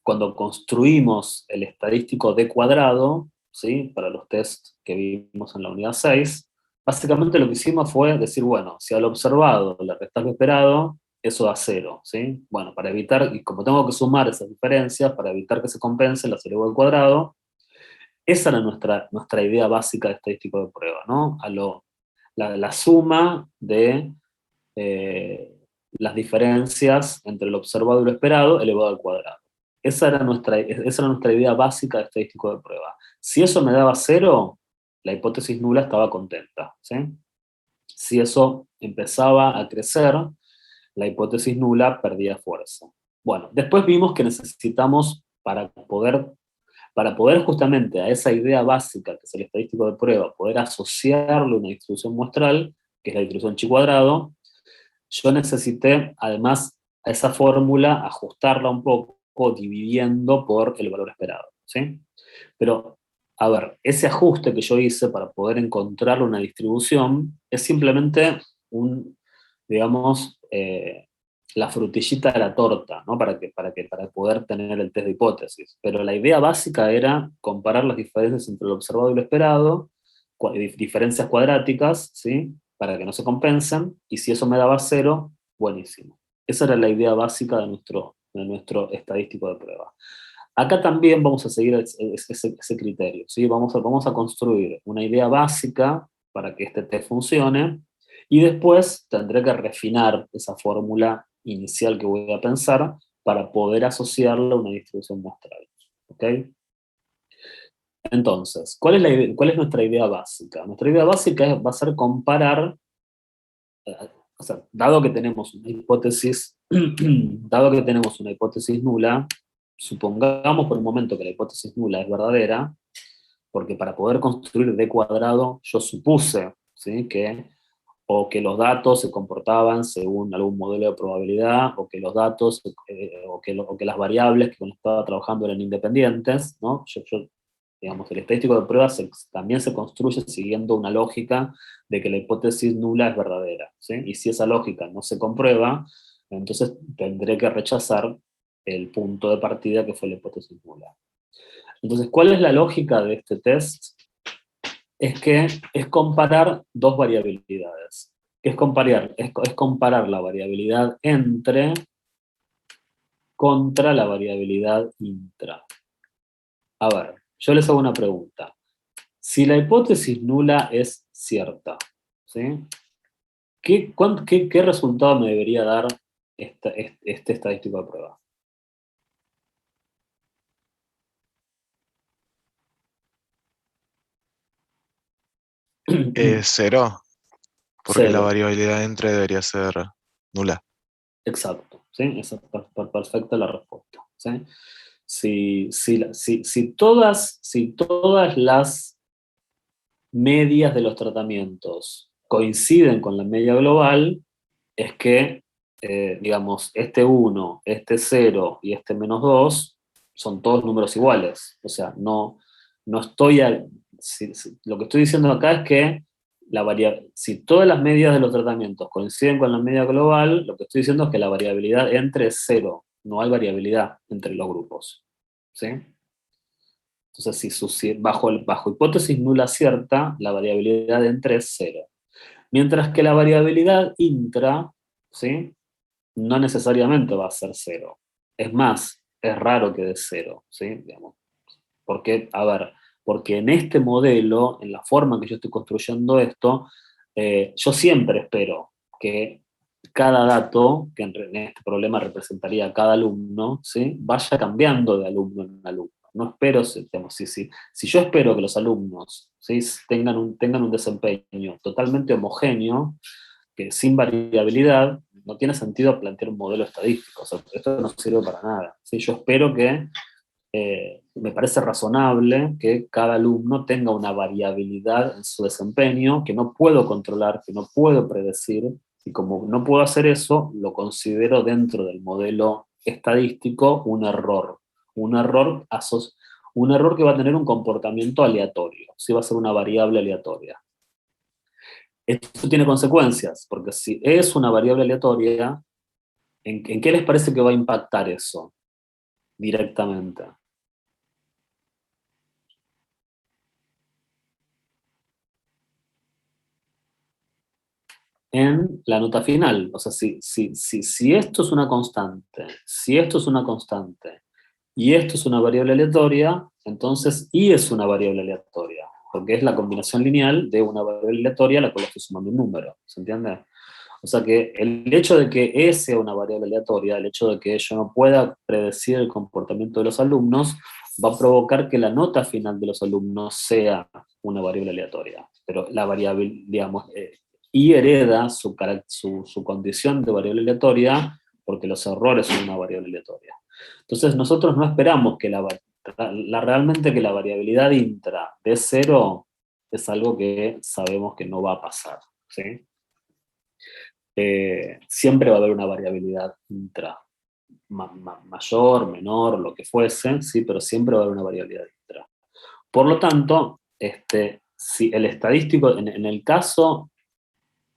cuando construimos el estadístico de cuadrado, ¿sí? Para los tests que vimos en la unidad 6, básicamente lo que hicimos fue decir, bueno, si al observado le restas lo esperado, eso da 0, ¿sí? Bueno, para evitar, y como tengo que sumar esas diferencias, para evitar que se compense, las elevo al cuadrado. Esa era nuestra idea básica de estadístico de prueba, ¿no? La suma de las diferencias entre el observado y lo esperado elevado al cuadrado. Esa era nuestra idea básica de estadístico de prueba. Si eso me daba 0, la hipótesis nula estaba contenta, ¿sí? Si eso empezaba a crecer, la hipótesis nula perdía fuerza. Bueno, después vimos que necesitamos, para poder justamente a esa idea básica, que es el estadístico de prueba, poder asociarle una distribución muestral, que es la distribución chi cuadrado, yo necesité, además, a esa fórmula ajustarla un poco dividiendo por el valor esperado, ¿sí? Pero, a ver, ese ajuste que yo hice para poder encontrar una distribución es simplemente digamos, la frutillita de la torta, ¿no? Para poder tener el test de hipótesis. Pero la idea básica era comparar las diferencias entre lo observado y lo esperado, diferencias cuadráticas, ¿sí? Para que no se compensen, y si eso me daba 0, buenísimo. Esa era la idea básica de nuestro estadístico de prueba. Acá también vamos a seguir ese criterio, ¿sí? Vamos a construir una idea básica para que este test funcione, y después tendré que refinar esa fórmula inicial que voy a pensar para poder asociarla a una distribución muestral. ¿Ok? Entonces, ¿cuál es nuestra idea básica? Nuestra idea básica va a ser comparar, o sea, dado que tenemos una hipótesis, dado que tenemos una hipótesis nula, supongamos por un momento que la hipótesis nula es verdadera, porque para poder construir D cuadrado yo supuse, ¿sí? que los datos se comportaban según algún modelo de probabilidad, o que los datos, o que las variables que uno estaba trabajando eran independientes, ¿no? Digamos, el estadístico de prueba también se construye siguiendo una lógica de que la hipótesis nula es verdadera, ¿sí? Y si esa lógica no se comprueba, entonces tendré que rechazar el punto de partida que fue la hipótesis nula. Entonces, ¿cuál es la lógica de este test? Es comparar dos variabilidades. ¿Qué es comparar? Es comparar la variabilidad entre contra la variabilidad intra. A ver, yo les hago una pregunta. Si la hipótesis nula es cierta, ¿sí? ¿Qué resultado me debería dar este estadístico de prueba? Cero. Porque la Cero. variabilidad entre debería ser nula. Exacto, ¿sí? Esa es perfecta la respuesta, ¿sí? Si todas las medias de los tratamientos coinciden con la media global, es que, digamos, este 1, este 0 y este -2 son todos números iguales. O sea, no estoy... lo que estoy diciendo acá es que si todas las medidas de los tratamientos coinciden con la media global, lo que estoy diciendo es que la variabilidad entre es 0. No hay variabilidad entre los grupos. ¿Sí? Entonces, bajo hipótesis nula cierta, la variabilidad entre es 0. Mientras que la variabilidad intra, ¿sí?, no necesariamente va a ser 0. Es más, es raro que dé 0, ¿sí? Digamos. Porque en este modelo, en la forma que yo estoy construyendo esto, yo siempre espero que cada dato, que en este problema representaría a cada alumno, ¿sí?, vaya cambiando de alumno en alumno. No espero, digamos, si yo espero que los alumnos, ¿sí?, tengan un desempeño totalmente homogéneo, que sin variabilidad, no tiene sentido plantear un modelo estadístico. O sea, esto no sirve para nada, ¿sí? Yo espero que, me parece razonable que cada alumno tenga una variabilidad en su desempeño que no puedo controlar, que no puedo predecir, y como no puedo hacer eso, lo considero dentro del modelo estadístico un error. Un error, un error que va a tener un comportamiento aleatorio, ¿sí? Va a ser una variable aleatoria. Esto tiene consecuencias, porque si es una variable aleatoria, ¿en qué les parece que va a impactar eso directamente? En la nota final. O sea, si esto es una constante, si esto es una constante, y esto es una variable aleatoria, entonces y es una variable aleatoria, porque es la combinación lineal de una variable aleatoria a la cual estoy sumando un número, ¿se entiende? O sea que el hecho de que E sea una variable aleatoria, el hecho de que yo no pueda predecir el comportamiento de los alumnos, va a provocar que la nota final de los alumnos sea una variable aleatoria. Pero la variable, digamos, Y hereda su condición de variable aleatoria porque los errores son una variable aleatoria. Entonces nosotros no esperamos que realmente que la variabilidad intra de 0 es algo que sabemos que no va a pasar, ¿sí? Siempre va a haber una variabilidad intra, mayor, menor, lo que fuese, ¿sí? Pero siempre va a haber una variabilidad intra. Por lo tanto, si el estadístico, en el caso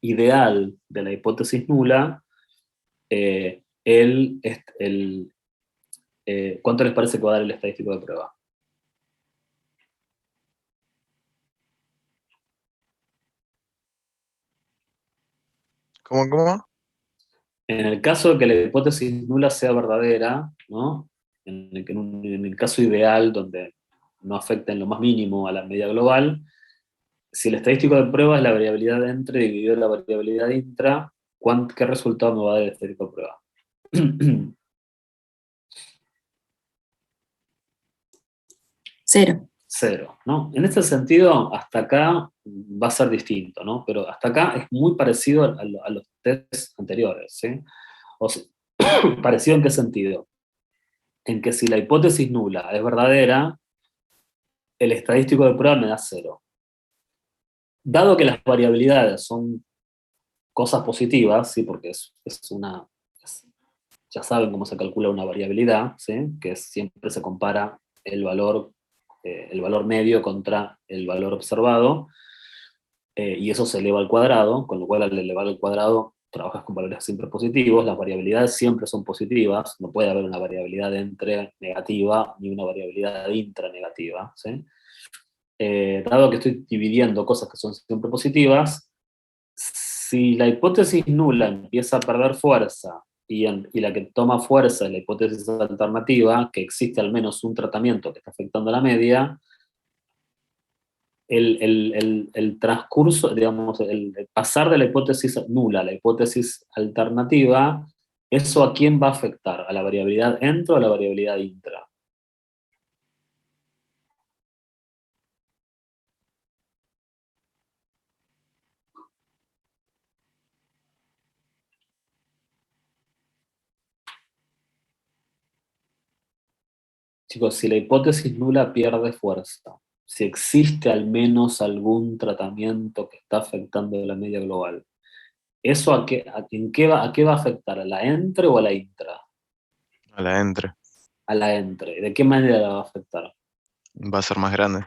ideal de la hipótesis nula, ¿cuánto les parece que va a dar el estadístico de prueba? ¿Cómo? En el caso de que la hipótesis nula sea verdadera, ¿no? En el caso ideal, donde no afecta en lo más mínimo a la media global, si el estadístico de prueba es la variabilidad entre dividido la variabilidad intra, ¿qué resultado me va a dar el estadístico de prueba? 0. 0, ¿no? En este sentido, hasta acá va a ser distinto, ¿no? Pero hasta acá es muy parecido a los tests anteriores, ¿sí? O sea, ¿parecido en qué sentido? En que si la hipótesis nula es verdadera, el estadístico de prueba me da 0. Dado que las variabilidades son cosas positivas, ¿sí? Porque ya saben cómo se calcula una variabilidad, ¿sí? Que siempre se compara el valor medio contra el valor observado, y eso se eleva al cuadrado, con lo cual al elevar al cuadrado trabajas con valores siempre positivos, las variabilidades siempre son positivas, no puede haber una variabilidad entre negativa ni una variabilidad intranegativa, ¿sí? Dado que estoy dividiendo cosas que son siempre positivas, si la hipótesis nula empieza a perder fuerza y la que toma fuerza es la hipótesis alternativa, que existe al menos un tratamiento que está afectando a la media, el transcurso, digamos, el pasar de la hipótesis nula a la hipótesis alternativa, ¿eso a quién va a afectar? ¿A la variabilidad entro o a la variabilidad intra? Chicos, si la hipótesis nula pierde fuerza, si existe al menos algún tratamiento que está afectando la media global, ¿eso a qué va a afectar? ¿A la entre o a la intra? A la entre. A la entre. ¿De qué manera la va a afectar? Va a ser más grande.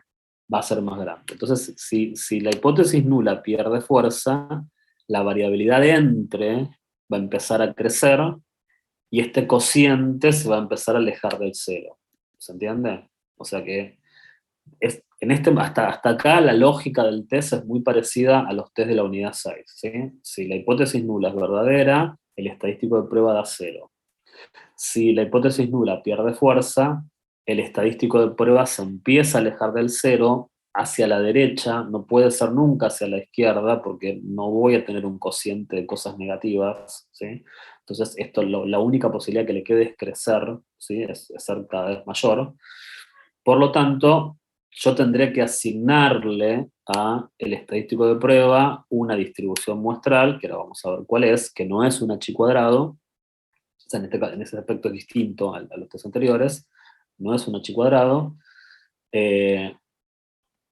Va a ser más grande. Entonces, si la hipótesis nula pierde fuerza, la variabilidad de entre va a empezar a crecer y este cociente se va a empezar a alejar del cero. ¿Se entiende? O sea que hasta acá la lógica del test es muy parecida a los test de la unidad 6. ¿Sí? Si la hipótesis nula es verdadera, el estadístico de prueba da 0. Si la hipótesis nula pierde fuerza, el estadístico de prueba se empieza a alejar del 0 hacia la derecha, no puede ser nunca hacia la izquierda porque no voy a tener un cociente de cosas negativas. ¿Sí? Entonces, la única posibilidad que le quede es crecer, ¿sí? es ser cada vez mayor. Por lo tanto, yo tendré que asignarle a el estadístico de prueba una distribución muestral, que ahora vamos a ver cuál es, que no es un H cuadrado, o sea, en ese aspecto es distinto a los test anteriores, no es un H cuadrado,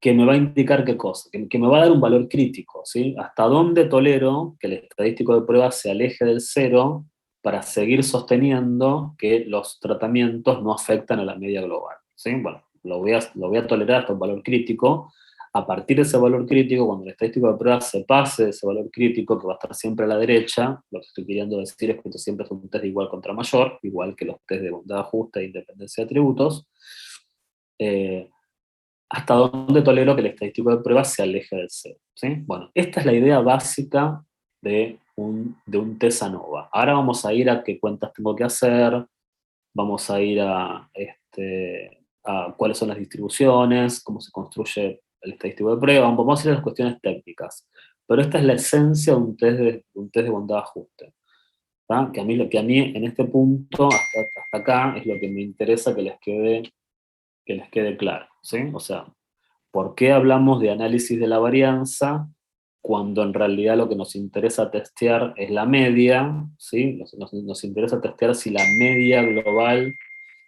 que me va a indicar qué cosa, que me va a dar un valor crítico, ¿sí? Hasta dónde tolero que el estadístico de prueba se aleje del 0 para seguir sosteniendo que los tratamientos no afectan a la media global, ¿sí? Bueno, lo voy a tolerar hasta un valor crítico. A partir de ese valor crítico, cuando el estadístico de prueba se pase de ese valor crítico, que va a estar siempre a la derecha, lo que estoy queriendo decir es que esto siempre es un test de igual contra mayor, igual que los test de bondad justa e independencia de atributos, hasta dónde tolero que el estadístico de prueba se aleje del 0. ¿Sí? Bueno, esta es la idea básica de un test ANOVA. Ahora vamos a ir a qué cuentas tengo que hacer, vamos a ir a cuáles son las distribuciones, cómo se construye el estadístico de prueba, vamos a ir a las cuestiones técnicas. Pero esta es la esencia de un test de bondad ajuste. ¿Tá? Que a mí en este punto, hasta acá, es lo que me interesa que les quede claro. ¿Sí? O sea, ¿por qué hablamos de análisis de la varianza cuando en realidad lo que nos interesa testear es la media? ¿Sí? Nos interesa testear si la media global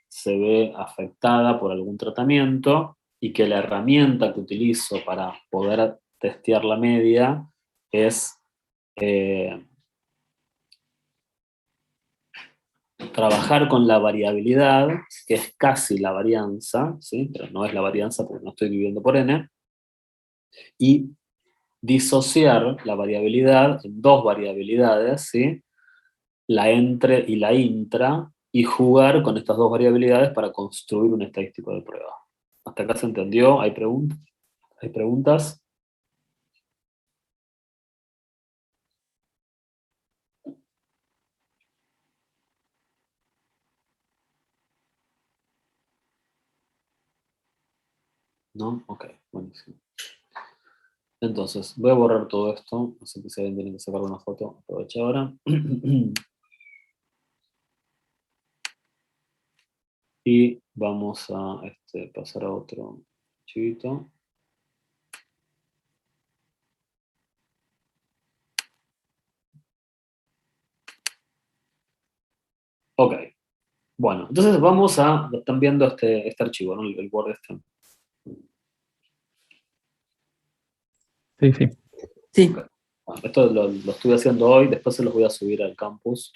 se ve afectada por algún tratamiento y que la herramienta que utilizo para poder testear la media es trabajar con la variabilidad, que es casi la varianza, ¿sí? Pero no es la varianza porque no estoy dividiendo por n, y disociar la variabilidad en dos variabilidades, ¿sí? La entre y la intra, y jugar con estas dos variabilidades para construir un estadístico de prueba. ¿Hasta acá se entendió? ¿Hay preguntas? ¿Hay preguntas? ¿No? Ok, buenísimo. Entonces, voy a borrar todo esto, así que si alguien tiene que sacar una foto, aprovecha ahora. Y vamos a pasar a otro archivito. Ok, bueno, entonces vamos están viendo este archivo, ¿no? El Word este. Sí, sí. Sí. Okay. Bueno, esto lo estuve haciendo hoy, después se los voy a subir al campus.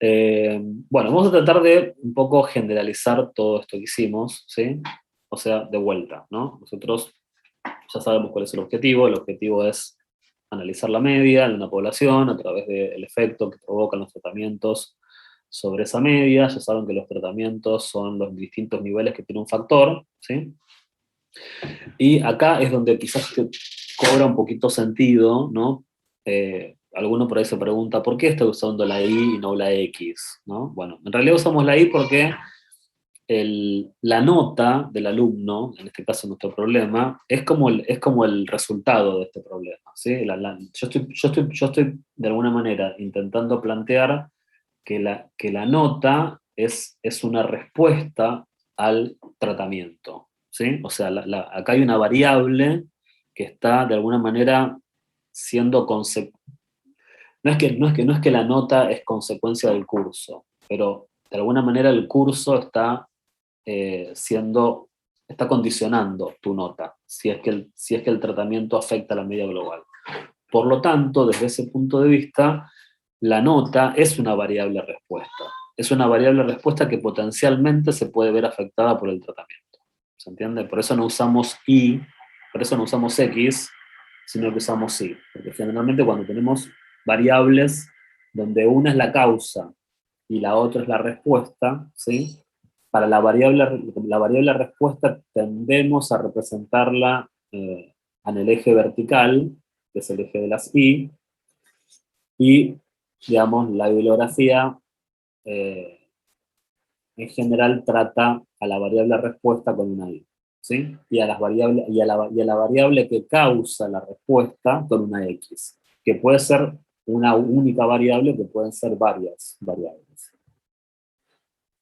Bueno, vamos a tratar de un poco generalizar todo esto que hicimos, ¿sí? O sea, de vuelta, ¿no? Nosotros ya sabemos cuál es el objetivo es analizar la media de una población a través del efecto que provocan los tratamientos sobre esa media. Ya saben que los tratamientos son los distintos niveles que tiene un factor, ¿sí? Y acá es donde quizás cobra un poquito sentido, ¿no? Alguno por ahí se pregunta, ¿por qué estoy usando la I y no la X? ¿No? Bueno, en realidad usamos la I porque la nota del alumno, en este caso nuestro problema, es como el resultado de este problema. ¿Sí? Yo estoy de alguna manera intentando plantear que la nota es una respuesta al tratamiento. ¿Sí? O sea, acá hay una variable que está de alguna manera siendo no es que la nota es consecuencia del curso, pero de alguna manera el curso está está condicionando tu nota, si es que el tratamiento afecta a la media global. Por lo tanto, desde ese punto de vista, la nota es una variable respuesta. Es una variable respuesta que potencialmente se puede ver afectada por el tratamiento. ¿Se entiende? Por eso no usamos Y, por eso no usamos X, sino que usamos Y. Porque generalmente cuando tenemos variables donde una es la causa y la otra es la respuesta, ¿sí? Para la variable respuesta tendemos a representarla en el eje vertical, que es el eje de las y digamos, la bibliografía en general trata a la variable respuesta con una I, ¿sí? Y a la variable que causa la respuesta con una X, que puede ser una única variable, que pueden ser varias variables.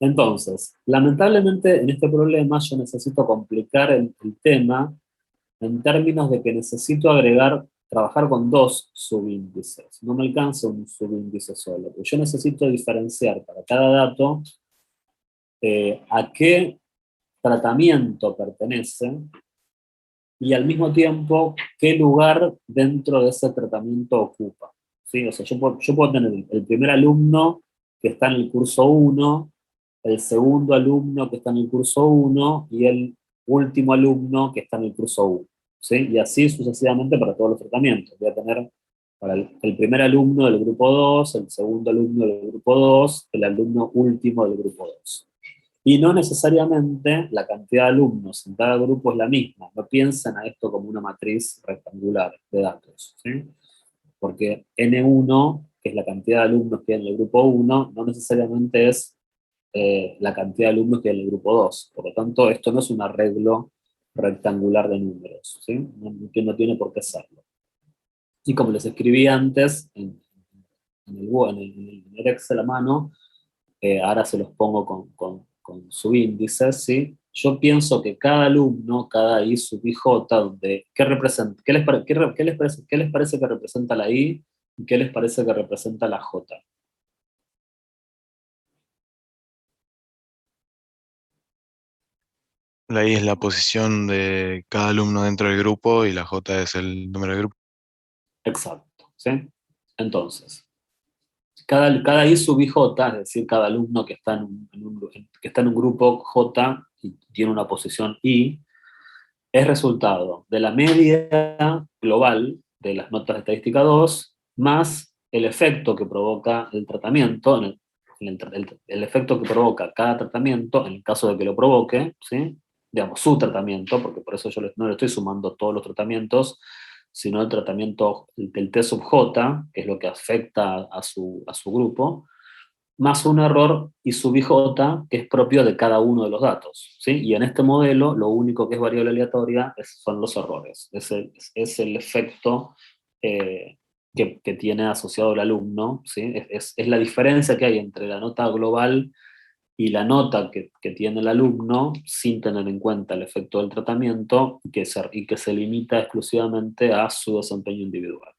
Entonces, lamentablemente en este problema yo necesito complicar el tema en términos de que necesito trabajar con dos subíndices. No me alcanza un subíndice solo, porque yo necesito diferenciar para cada dato a qué tratamiento pertenece y al mismo tiempo qué lugar dentro de ese tratamiento ocupa. ¿Sí? O sea, yo puedo tener el primer alumno que está en el curso 1, el segundo alumno que está en el curso 1 y el último alumno que está en el curso 1. ¿Sí? Y así sucesivamente para todos los tratamientos. Voy a tener para el primer alumno del grupo 2, el segundo alumno del grupo 2, el alumno último del grupo 2. Y no necesariamente la cantidad de alumnos en cada grupo es la misma. No piensen a esto como una matriz rectangular de datos, ¿sí? Porque N1, que es la cantidad de alumnos que hay en el grupo 1, no necesariamente es la cantidad de alumnos que hay en el grupo 2. Por lo tanto, esto no es un arreglo rectangular de números, ¿sí? No tiene por qué serlo. Y como les escribí antes, en el Excel a mano, ahora se los pongo con subíndices, ¿sí? Yo pienso que cada alumno, cada I sub IJ, ¿qué les parece que representa la I y qué les parece que representa la J? La I es la posición de cada alumno dentro del grupo y la J es el número del grupo. Exacto, ¿sí? Entonces, cada I sub IJ, es decir, cada alumno que está que está en un grupo J y tiene una posición I, es resultado de la media global de las notas de estadística 2 más el efecto que provoca el tratamiento, el efecto que provoca cada tratamiento, en el caso de que lo provoque, ¿sí? Digamos, su tratamiento, porque por eso yo no le estoy sumando todos los tratamientos, sino el tratamiento del T sub J, que es lo que afecta a su grupo, más un error I sub IJ, que es propio de cada uno de los datos, ¿sí? Y en este modelo, lo único que es variable aleatoria son los errores. Es el efecto que tiene asociado el alumno, ¿sí? Es la diferencia que hay entre la nota global y la nota que tiene el alumno, sin tener en cuenta el efecto del tratamiento, y que se limita exclusivamente a su desempeño individual.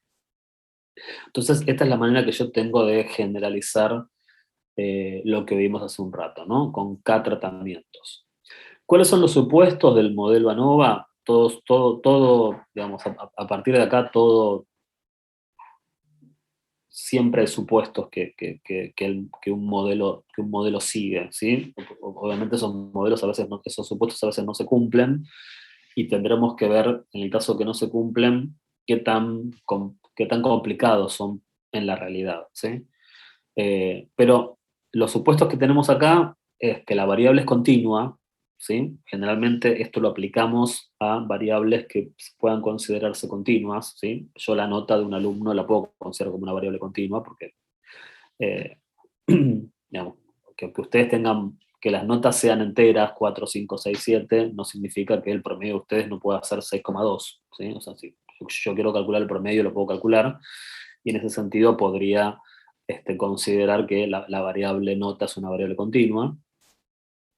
Entonces, esta es la manera que yo tengo de generalizar lo que vimos hace un rato, ¿no? Con K tratamientos. ¿Cuáles son los supuestos del modelo ANOVA? Todo, digamos, a partir de acá, todo, siempre hay supuestos que un modelo sigue, ¿sí? Obviamente esos supuestos a veces no se cumplen, y tendremos que ver, en el caso que no se cumplen, qué tan complicados son en la realidad, ¿sí? Pero los supuestos que tenemos acá es que la variable es continua, ¿sí? Generalmente esto lo aplicamos a variables que puedan considerarse continuas, ¿sí? Yo la nota de un alumno la puedo considerar como una variable continua porque, digamos, que ustedes tengan, que las notas sean enteras, 4, 5, 6, 7, no significa que el promedio de ustedes no pueda ser 6,2, ¿sí? O sea, si yo quiero calcular el promedio, lo puedo calcular, y en ese sentido podría considerar que la variable nota es una variable continua,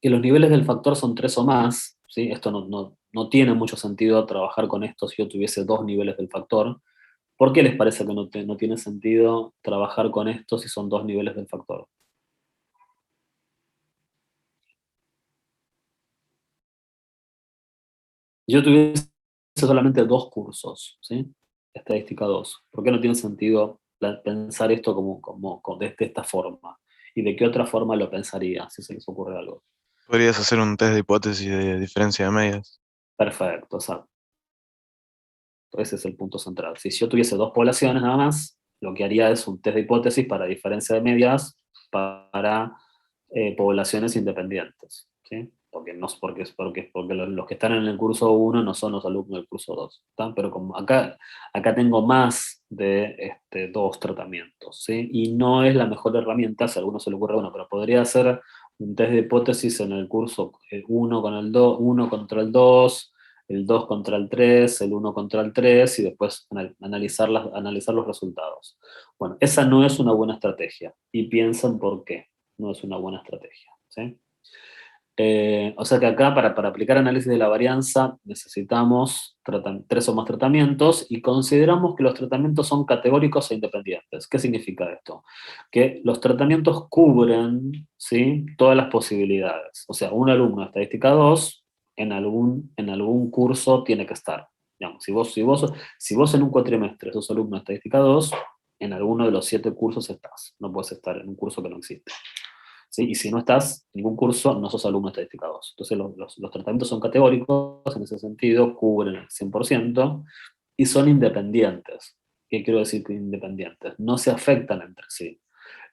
que los niveles del factor son 3 o más, ¿sí? Esto no tiene mucho sentido trabajar con esto si yo tuviese 2 niveles del factor. ¿Por qué les parece que no tiene sentido trabajar con esto si son 2 niveles del factor? yo tuviese solamente 2 cursos, ¿sí? Estadística 2. ¿Por qué no tiene sentido pensar esto de esta forma? ¿Y de qué otra forma lo pensaría, si se les ocurre algo? Podrías hacer un test de hipótesis de diferencia de medias. Perfecto, exacto. Ese es el punto central. Si yo tuviese 2 poblaciones nada más, lo que haría es un test de hipótesis para diferencia de medias para poblaciones independientes, ¿sí? Porque, no, porque los que están en el curso 1 no son los alumnos del curso 2, ¿tá? Pero como acá tengo más de 2 tratamientos, ¿sí? Y no es la mejor herramienta, si a alguno se le ocurre, bueno, pero podría hacer un test de hipótesis en el curso 1 con el 2, 1 contra el 2 contra el 3, el 1 contra el 3, y después analizar los resultados. Bueno, esa no es una buena estrategia, y piensan por qué no es una buena estrategia, ¿sí? O sea que acá para aplicar análisis de la varianza necesitamos 3 o más tratamientos, y consideramos que los tratamientos son categóricos e independientes. ¿Qué significa esto? Que los tratamientos cubren, ¿sí?, todas las posibilidades. O sea, un alumno de estadística 2 en algún curso tiene que estar. Digamos, si vos en un cuatrimestre sos alumno de estadística 2, en alguno de los 7 cursos estás. No puedes estar en un curso que no existe, ¿sí? Y si no estás en ningún curso, no sos alumno estadística 2. Entonces los tratamientos son categóricos, en ese sentido, cubren el 100% y son independientes. ¿Qué quiero decir que independientes? No se afectan entre sí.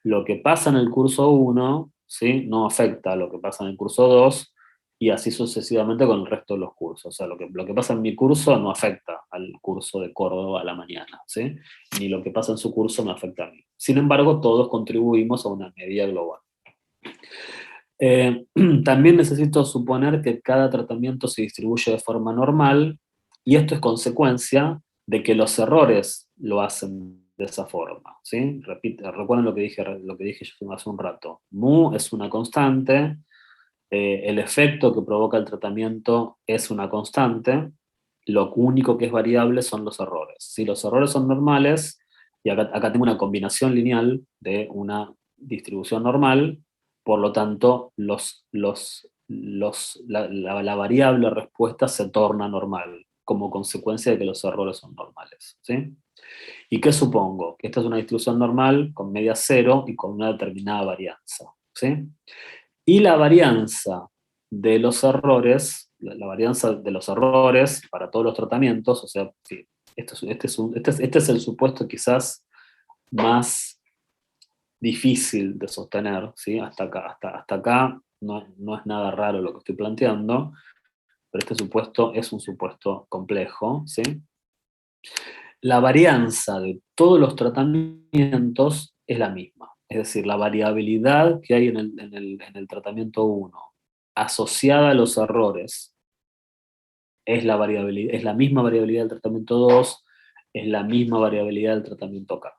Lo que pasa en el curso 1, ¿sí?, no afecta a lo que pasa en el curso 2, y así sucesivamente con el resto de los cursos. O sea, lo que pasa en mi curso no afecta al curso de Córdoba a la mañana, ¿sí? Ni lo que pasa en su curso me afecta a mí. Sin embargo, todos contribuimos a una medida global. También necesito suponer que cada tratamiento se distribuye de forma normal, y esto es consecuencia de que los errores lo hacen de esa forma, ¿sí? Recuerden lo que dije yo hace un rato. Mu es una constante, el efecto que provoca el tratamiento es una constante, lo único que es variable son los errores. Si los errores son normales, y acá tengo una combinación lineal de una distribución normal, por lo tanto, la variable respuesta se torna normal, como consecuencia de que los errores son normales, ¿sí? ¿Y qué supongo? Que esta es una distribución normal con media cero y con una determinada varianza, ¿sí? Y la varianza de los errores, la varianza de los errores para todos los tratamientos, o sea, sí, este es el supuesto quizás más difícil de sostener, ¿sí? Hasta acá no es nada raro lo que estoy planteando, pero este supuesto es un supuesto complejo, ¿sí? La varianza de todos los tratamientos es la misma. Es decir, la variabilidad que hay en el tratamiento 1 asociada a los errores es la misma variabilidad del tratamiento 2, es la misma variabilidad del tratamiento K.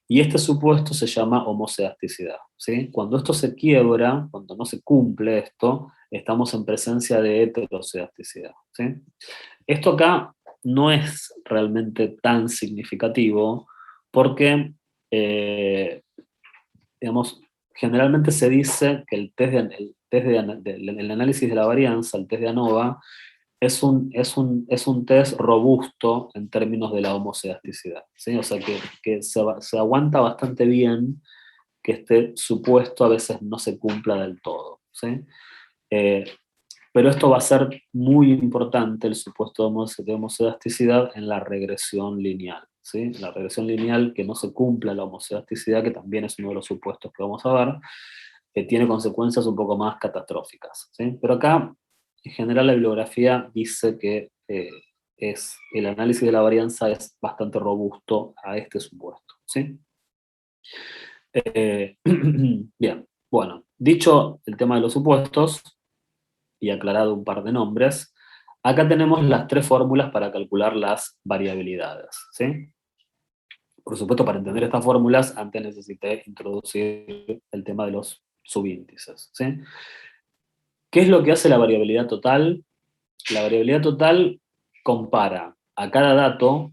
Y este supuesto se llama homocedasticidad, ¿sí? Cuando esto se quiebra, cuando no se cumple esto, estamos en presencia de heterocedasticidad, ¿sí? Esto acá no es realmente tan significativo porque, digamos, generalmente se dice que el análisis de la varianza, el test de ANOVA, es un test robusto en términos de la homocedasticidad, ¿sí? O sea que se aguanta bastante bien que este supuesto a veces no se cumpla del todo, ¿sí? Eh, pero esto va a ser muy importante, el supuesto de homocedasticidad, en la regresión lineal, ¿sí? La regresión lineal que no se cumpla la homocedasticidad, que también es uno de los supuestos que vamos a ver, que tiene consecuencias un poco más catastróficas, ¿sí? Pero acá, en general, la bibliografía dice que el análisis de la varianza es bastante robusto a este supuesto, ¿sí? Bien, bueno, dicho el tema de los supuestos y aclarado un par de nombres, acá tenemos las 3 fórmulas para calcular las variabilidades, ¿sí? Por supuesto, para entender estas fórmulas, antes necesité introducir el tema de los subíndices, ¿sí? ¿Qué es lo que hace la variabilidad total? La variabilidad total compara a cada dato,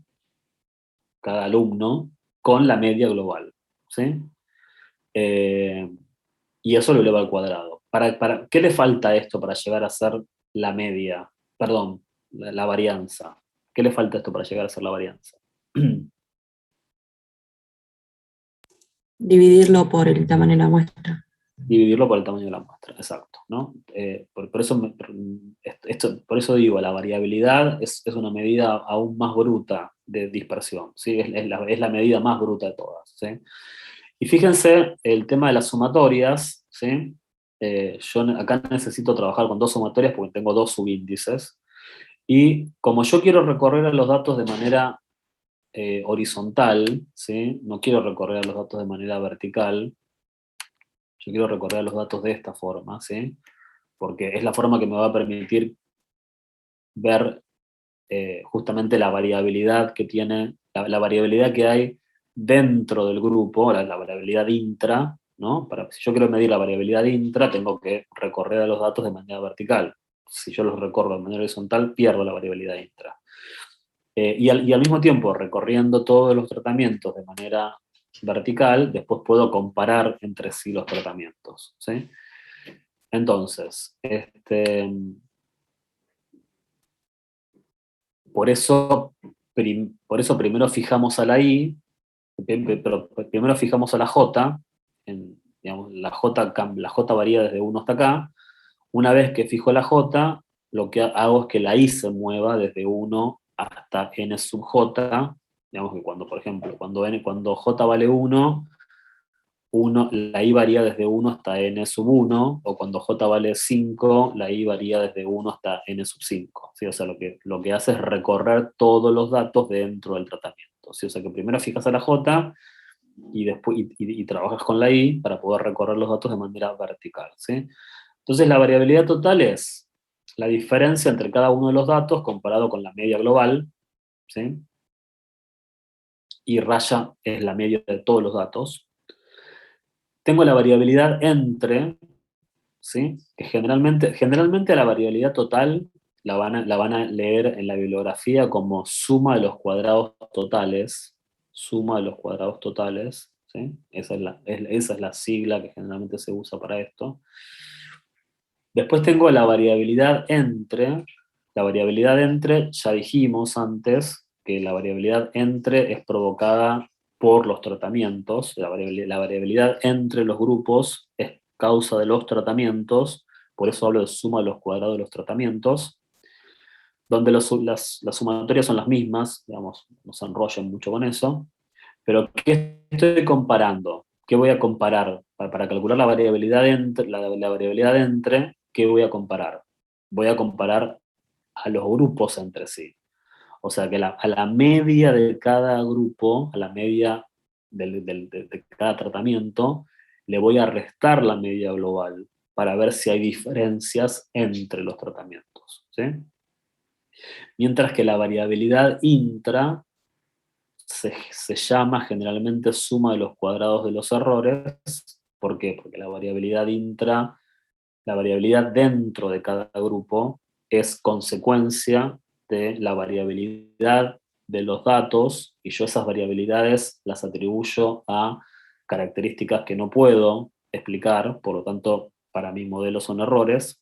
cada alumno, con la media global, ¿sí? Y eso lo eleva al cuadrado. ¿Qué le falta a esto para llegar a ser la media? Perdón, la varianza. ¿Qué le falta a esto para llegar a ser la varianza? Dividirlo por el tamaño de la muestra. Dividirlo por el tamaño de la muestra, exacto, ¿no? Por eso digo, la variabilidad es una medida aún más bruta de dispersión, ¿sí? Es la medida más bruta de todas, ¿sí? Y fíjense, el tema de las sumatorias, ¿sí? Yo acá necesito trabajar con dos sumatorias porque tengo dos subíndices, y como yo quiero recorrer a los datos de manera horizontal, ¿sí? No quiero recorrer a los datos de manera vertical, yo quiero recorrer los datos de esta forma, ¿sí? Porque es la forma que me va a permitir ver justamente la variabilidad que tiene, la variabilidad que hay dentro del grupo, la variabilidad intra, ¿no? Si yo quiero medir la variabilidad intra, tengo que recorrer a los datos de manera vertical. Si yo los recorro de manera horizontal, pierdo la variabilidad intra. Y al mismo tiempo, recorriendo todos los tratamientos de manera vertical, después puedo comparar entre sí los tratamientos, ¿sí? Entonces, por eso primero fijamos a la I, pero primero fijamos a la J, digamos, la J varía desde 1 hasta acá. Una vez que fijo la J, lo que hago es que la I se mueva desde 1 hasta n sub J, digamos que cuando, por ejemplo, cuando J vale 1, la I varía desde 1 hasta n sub 1, o cuando J vale 5, la I varía desde 1 hasta n sub 5. ¿Sí? O sea, lo que hace es recorrer todos los datos dentro del tratamiento. ¿Sí? O sea, que primero fijas a la J y después y trabajas con la I para poder recorrer los datos de manera vertical. ¿Sí? Entonces, la variabilidad total es la diferencia entre cada uno de los datos comparado con la media global, ¿sí? Y raya es la media de todos los datos. Tengo la variabilidad entre, ¿sí? Que generalmente a la variabilidad total la van a leer en la bibliografía como suma de los cuadrados totales, suma de los cuadrados totales, ¿sí? Esa es la sigla que generalmente se usa para esto. Después tengo la variabilidad entre, ya dijimos antes, que la variabilidad entre es provocada por los tratamientos, la variabilidad entre los grupos es causa de los tratamientos, por eso hablo de suma de los cuadrados de los tratamientos, donde las sumatorias son las mismas, digamos, no se enrollen mucho con eso, pero ¿qué estoy comparando? ¿Qué voy a comparar? Para calcular la variabilidad la variabilidad entre, ¿qué voy a comparar? Voy a comparar a los grupos entre sí. O sea que a la media de cada grupo, a la media de cada tratamiento, le voy a restar la media global para ver si hay diferencias entre los tratamientos, ¿sí? Mientras que la variabilidad intra se llama generalmente suma de los cuadrados de los errores. ¿Por qué? Porque la variabilidad la variabilidad dentro de cada grupo es consecuencia de la variabilidad de los datos, y yo esas variabilidades las atribuyo a características que no puedo explicar, por lo tanto, para mi modelo son errores.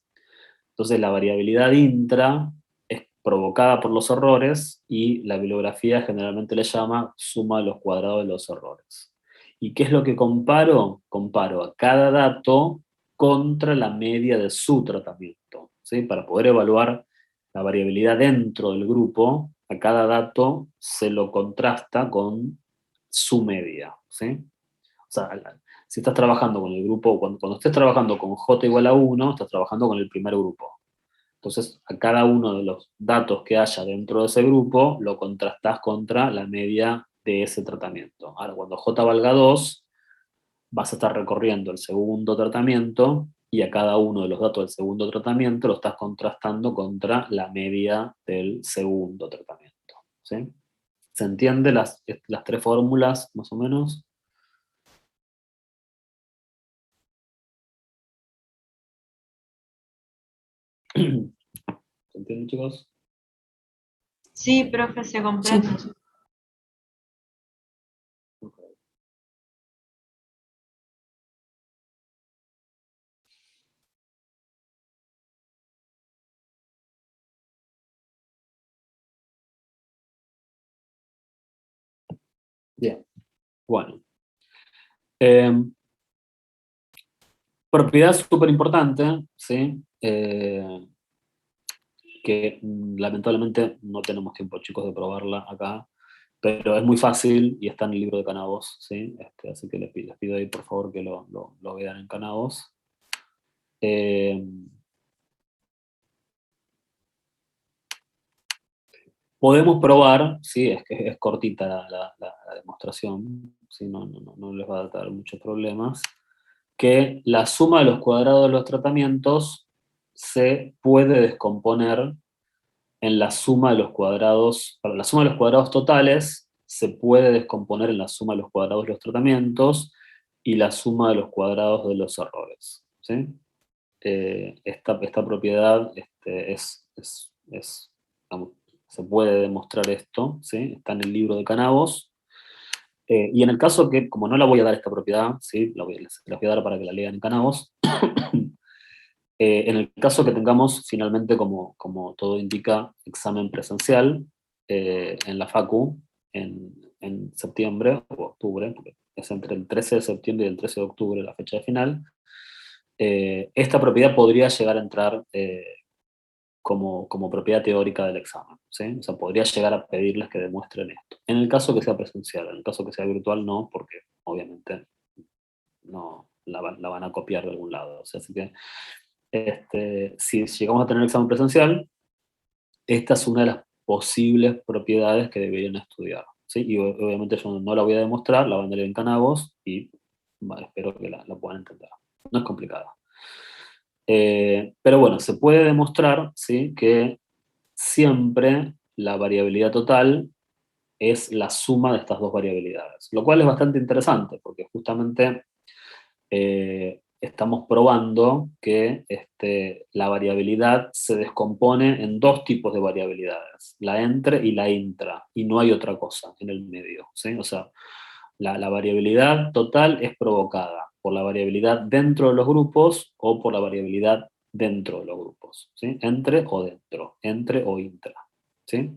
Entonces, la variabilidad intra es provocada por los errores y la bibliografía generalmente le llama suma de los cuadrados de los errores. ¿Y qué es lo que comparo? Comparo a cada dato contra la media de su tratamiento, ¿sí? Para poder evaluar la variabilidad dentro del grupo, a cada dato se lo contrasta con su media, ¿sí? O sea, si estás trabajando con el grupo, cuando estés trabajando con J igual a 1, estás trabajando con el primer grupo. Entonces, a cada uno de los datos que haya dentro de ese grupo, lo contrastás contra la media de ese tratamiento. Ahora, cuando J valga 2, vas a estar recorriendo el segundo tratamiento y a cada uno de los datos del segundo tratamiento lo estás contrastando contra la media del segundo tratamiento. ¿Sí? ¿Se entiende las tres fórmulas, más o menos? ¿Se entiende, chicos? Sí, profe, se comprende. Sí. Bien, bueno. Propiedad súper importante, ¿sí? Que lamentablemente no tenemos tiempo, chicos, de probarla acá, pero es muy fácil y está en el libro de Canavos, ¿sí? Así que les pido ahí, por favor, que lo vean en Canavos. Podemos probar, ¿sí? Es que es cortita la demostración, ¿sí? No les va a dar muchos problemas, que la suma de los cuadrados de los tratamientos se puede descomponer en la suma de los cuadrados, para la suma de los cuadrados totales se puede descomponer en la suma de los cuadrados de los tratamientos y la suma de los cuadrados de los errores, ¿sí? Esta propiedad vamos, se puede demostrar esto, ¿sí? Está en el libro de Canavos. Y en el caso que, como no la voy a dar esta propiedad, ¿sí? Les voy a dar para que la lean en Canavos. En el caso que tengamos finalmente, como todo indica, examen presencial en la Facu en septiembre o octubre, porque es entre el 13 de septiembre y el 13 de octubre la fecha de final, esta propiedad podría llegar a entrar como propiedad teórica del examen, ¿sí? O sea, podría llegar a pedirles que demuestren esto. En el caso que sea presencial, en el caso que sea virtual, no, porque obviamente no la van a copiar de algún lado. O sea, así que si llegamos a tener examen presencial, esta es una de las posibles propiedades que deberían estudiar, ¿sí? Y obviamente yo no la voy a demostrar, la van a leer en Canavos y espero que la puedan entender. No es complicada. Pero bueno, se puede demostrar, ¿sí? Que siempre la variabilidad total es la suma de estas dos variabilidades, lo cual es bastante interesante porque justamente estamos probando que la variabilidad se descompone en dos tipos de variabilidades, la entre y la intra, y no hay otra cosa en el medio, ¿sí? O sea, la variabilidad total es provocada por la variabilidad dentro de los grupos o por la variabilidad dentro de los grupos, ¿sí? Entre o dentro, entre o intra, ¿sí?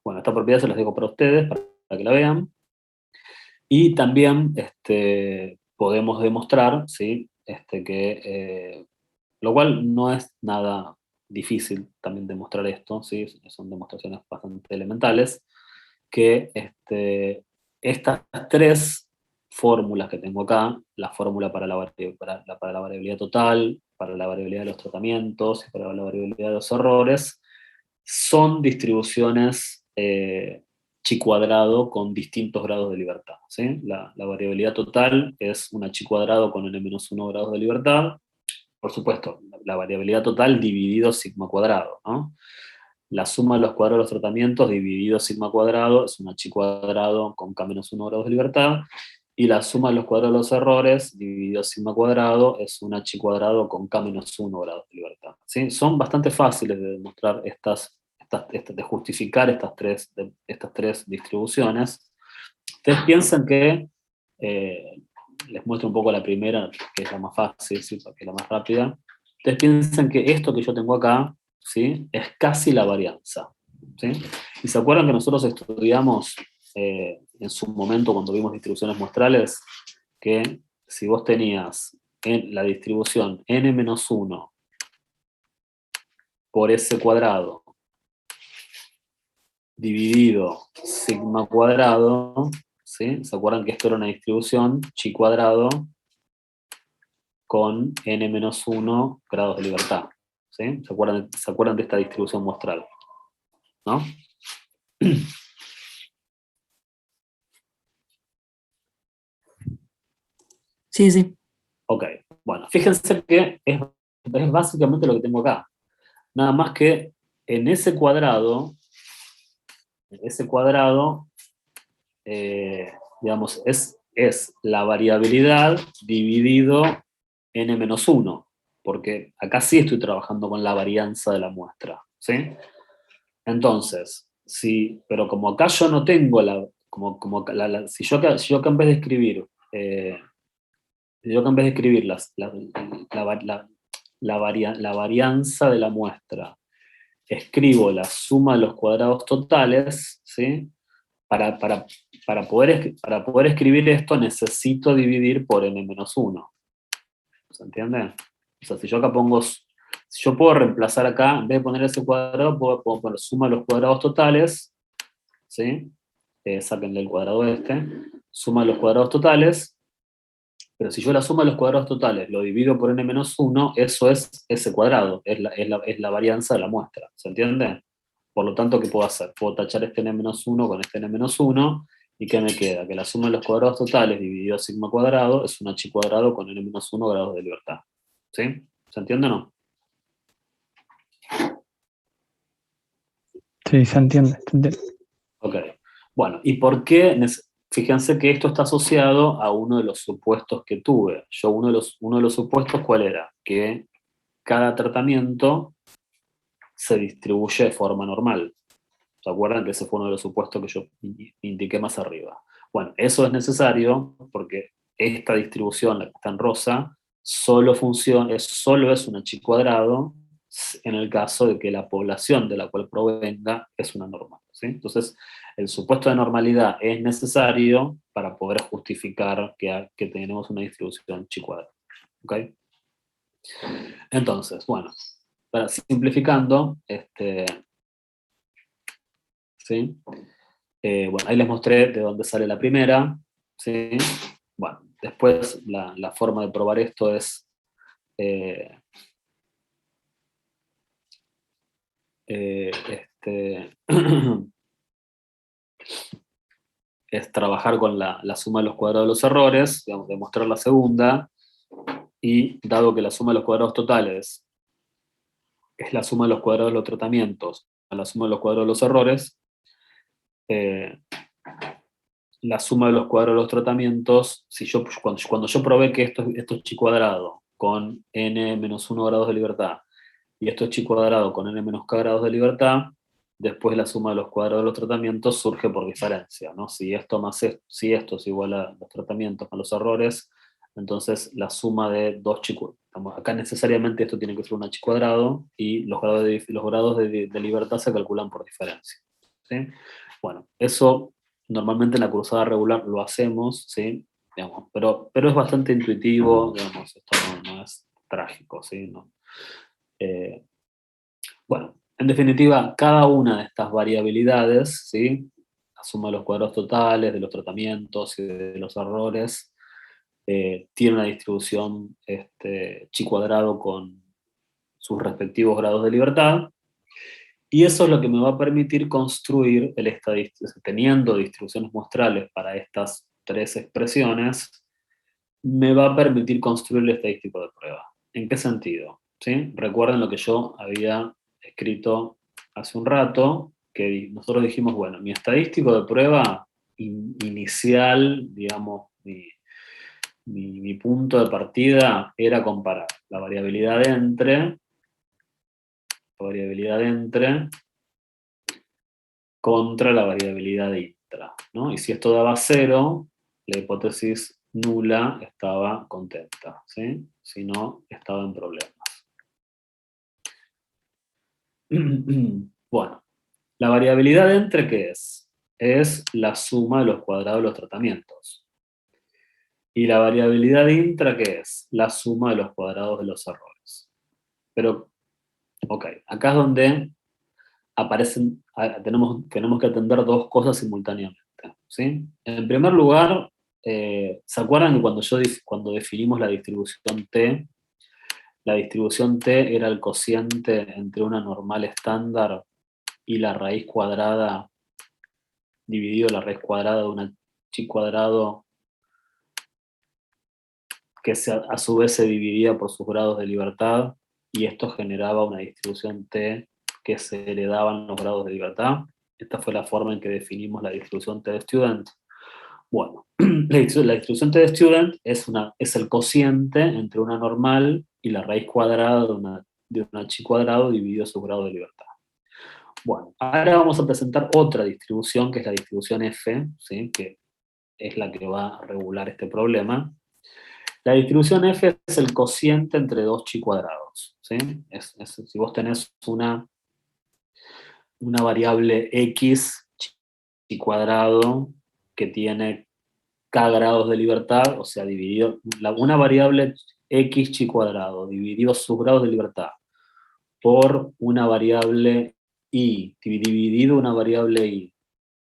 Bueno, esta propiedad se las dejo para ustedes, para que la vean. Y también podemos demostrar, ¿sí? Lo cual no es nada difícil también demostrar esto, ¿sí? Son demostraciones bastante elementales, que estas tres fórmulas que tengo acá, la fórmula para la variabilidad total, para la variabilidad de los tratamientos y para la variabilidad de los errores, son distribuciones chi cuadrado con distintos grados de libertad, ¿sí? La variabilidad total es una chi cuadrado con n-1 grados de libertad. Por supuesto, la variabilidad total dividido sigma cuadrado, ¿no? La suma de los cuadrados de los tratamientos dividido sigma cuadrado es una chi cuadrado con k-1 grados de libertad, y la suma de los cuadrados de los errores dividido sigma cuadrado es una chi cuadrado con k-1 grados de libertad, ¿sí? Son bastante fáciles de demostrar de justificar estas tres distribuciones. Ustedes piensan que, les muestro un poco la primera, que es la más fácil, ¿sí? Porque es la más rápida. Ustedes piensan que esto que yo tengo acá, ¿sí? Es casi la varianza, ¿sí? Y se acuerdan que nosotros estudiamos en su momento cuando vimos distribuciones muestrales, que si vos tenías la distribución n-1 por s cuadrado dividido sigma cuadrado, ¿sí? ¿Se acuerdan que esto era una distribución chi cuadrado con n-1 grados de libertad? ¿Sí? ¿Se acuerdan de esta distribución muestral? ¿No? Sí, sí. Ok, bueno, fíjense que es básicamente lo que tengo acá. Nada más que en ese cuadrado, digamos, es la variabilidad dividido n-1, porque acá sí estoy trabajando con la varianza de la muestra, ¿sí? Entonces, pero como acá yo no tengo si yo acá en vez de escribir, la varianza de la muestra, escribo la suma de los cuadrados totales, ¿sí? Para para poder escribir esto necesito dividir por n-1. ¿Se entiende? O sea, si yo acá pongo, si yo puedo reemplazar acá, en vez de poner ese cuadrado, puedo poner suma de los cuadrados totales, ¿sí? Sáquenle el cuadrado suma de los cuadrados totales, pero si yo la suma de los cuadrados totales lo divido por n-1, eso es ese cuadrado, es la varianza de la muestra, ¿se entiende? Por lo tanto, ¿qué puedo hacer? Puedo tachar este n-1 con este n-1, ¿y qué me queda? Que la suma de los cuadrados totales dividido sigma cuadrado es un h cuadrado con n-1 grados de libertad. ¿Sí? ¿Se entiende o no? Sí, se entiende. Ok. Bueno, ¿y por qué? Fíjense que esto está asociado a uno de los supuestos que tuve. Uno de los supuestos, ¿cuál era? Que cada tratamiento se distribuye de forma normal. ¿Se acuerdan que ese fue uno de los supuestos que yo indiqué más arriba? Bueno, eso es necesario porque esta distribución, la que está en rosa, solo es un h cuadrado en el caso de que la población de la cual provenga es una normal, ¿sí? Entonces, el supuesto de normalidad es necesario para poder justificar que tenemos una distribución chi cuadrado. ¿Ok? Entonces, bueno, simplificando, ¿sí? Bueno, ahí les mostré de dónde sale la primera, ¿sí? Bueno, después la forma de probar esto es es trabajar con la suma de los cuadrados de los errores, digamos, demostrar la segunda, y dado que la suma de los cuadrados totales es la suma de los cuadrados de los tratamientos a la suma de los cuadrados de los errores, la suma de los cuadrados de los tratamientos, cuando yo probé que esto es chi cuadrado con n-1 grados de libertad, y esto es chi cuadrado con n-k grados de libertad, después la suma de los cuadrados de los tratamientos surge por diferencia, ¿no? Si esto es igual a los tratamientos más los errores, entonces la suma de dos chi cuadrados, acá necesariamente esto tiene que ser un h cuadrado, y los grados de libertad se calculan por diferencia, ¿sí? Bueno, eso normalmente en la cursada regular lo hacemos, ¿sí? Digamos, pero es bastante intuitivo, digamos, esto no es trágico, ¿sí? ¿No? Bueno, en definitiva, cada una de estas variabilidades, ¿sí? La suma de los cuadrados totales, de los tratamientos y de los errores, tiene una distribución chi cuadrado con sus respectivos grados de libertad, y eso es lo que me va a permitir construir el estadístico, teniendo distribuciones muestrales para estas tres expresiones, me va a permitir construir el estadístico de prueba. ¿En qué sentido? ¿Sí? Recuerden lo que yo había escrito hace un rato, que nosotros dijimos, bueno, mi estadístico de prueba inicial, digamos, mi punto de partida era comparar la variabilidad entre contra la variabilidad intra, ¿no? Y si esto daba 0, la hipótesis nula estaba contenta, ¿sí? Si no, estaba en problemas. Bueno, la variabilidad entre, ¿qué es? Es la suma de los cuadrados de los tratamientos. Y la variabilidad intra, ¿qué es? La suma de los cuadrados de los errores. Pero, ok, acá es donde tenemos que atender dos cosas simultáneamente, ¿sí? En primer lugar, ¿se acuerdan que cuando definimos la distribución T era el cociente entre una normal estándar y la raíz cuadrada dividido la raíz cuadrada de una chi cuadrado que a su vez se dividía por sus grados de libertad, y esto generaba una distribución T que se heredaban los grados de libertad? Esta fue la forma en que definimos la distribución T de student. Bueno, la distribución T de student es el cociente entre una normal y la raíz cuadrada de una chi cuadrado dividido su grado de libertad. Bueno, ahora vamos a presentar otra distribución, que es la distribución F, ¿sí? Que es la que va a regular este problema. La distribución F es el cociente entre dos chi cuadrados, ¿sí? Si vos tenés una variable x chi cuadrado que tiene k grados de libertad, o sea, dividido, una variable x chi cuadrado, dividido sus grados de libertad, por una variable y, dividido una variable y,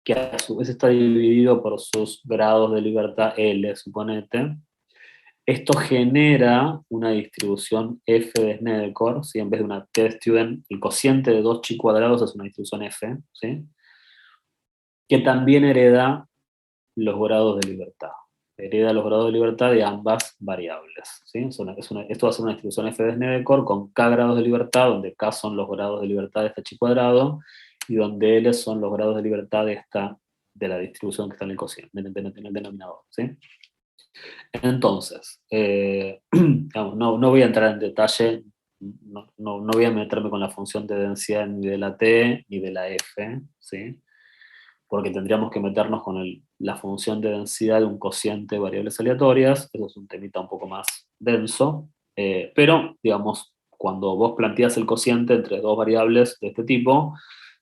que a su vez está dividido por sus grados de libertad L, suponete, esto genera una distribución f de Snedeker, ¿sí? En vez de una t de student, el cociente de 2chi cuadrados es una distribución f, ¿sí? Que también hereda los grados de libertad. Hereda los grados de libertad de ambas variables, ¿sí? Esto va a ser una distribución f de Snedeker con k grados de libertad, donde k son los grados de libertad de este chi cuadrado, y donde L son los grados de libertad de la distribución que está en el cociente, en el denominador, ¿sí? Entonces, digamos, no voy a entrar en detalle, no voy a meterme con la función de densidad ni de la t ni de la f, ¿sí? Porque tendríamos que meternos con la función de densidad de un cociente de variables aleatorias. Eso es un temita un poco más denso, pero, digamos, cuando vos planteas el cociente entre dos variables de este tipo,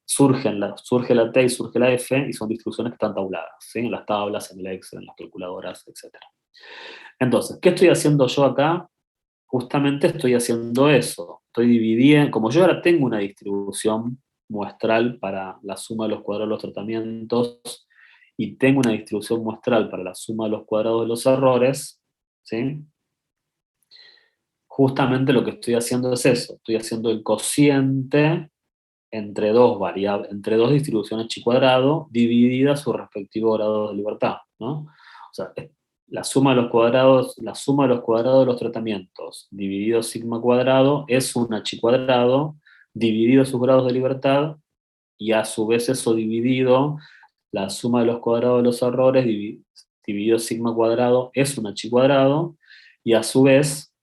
surge la t y surge la f, y son distribuciones que están tabuladas, ¿sí? En las tablas, en el Excel, en las calculadoras, etc. Entonces, ¿qué estoy haciendo yo acá? Justamente estoy haciendo eso. Estoy dividiendo, como yo ahora tengo una distribución muestral para la suma de los cuadrados de los tratamientos y tengo una distribución muestral para la suma de los cuadrados de los errores, ¿sí? Justamente lo que estoy haciendo es eso. Estoy haciendo el cociente entre dos variables, entre dos distribuciones chi cuadrado divididas su respectivo grado de libertad, ¿no? O sea, la suma de los cuadrados de los tratamientos dividido sigma cuadrado es una chi cuadrado dividido sus grados de libertad, y a su vez eso dividido, la suma de los cuadrados de los errores dividido sigma cuadrado es una chi cuadrado, y a su vez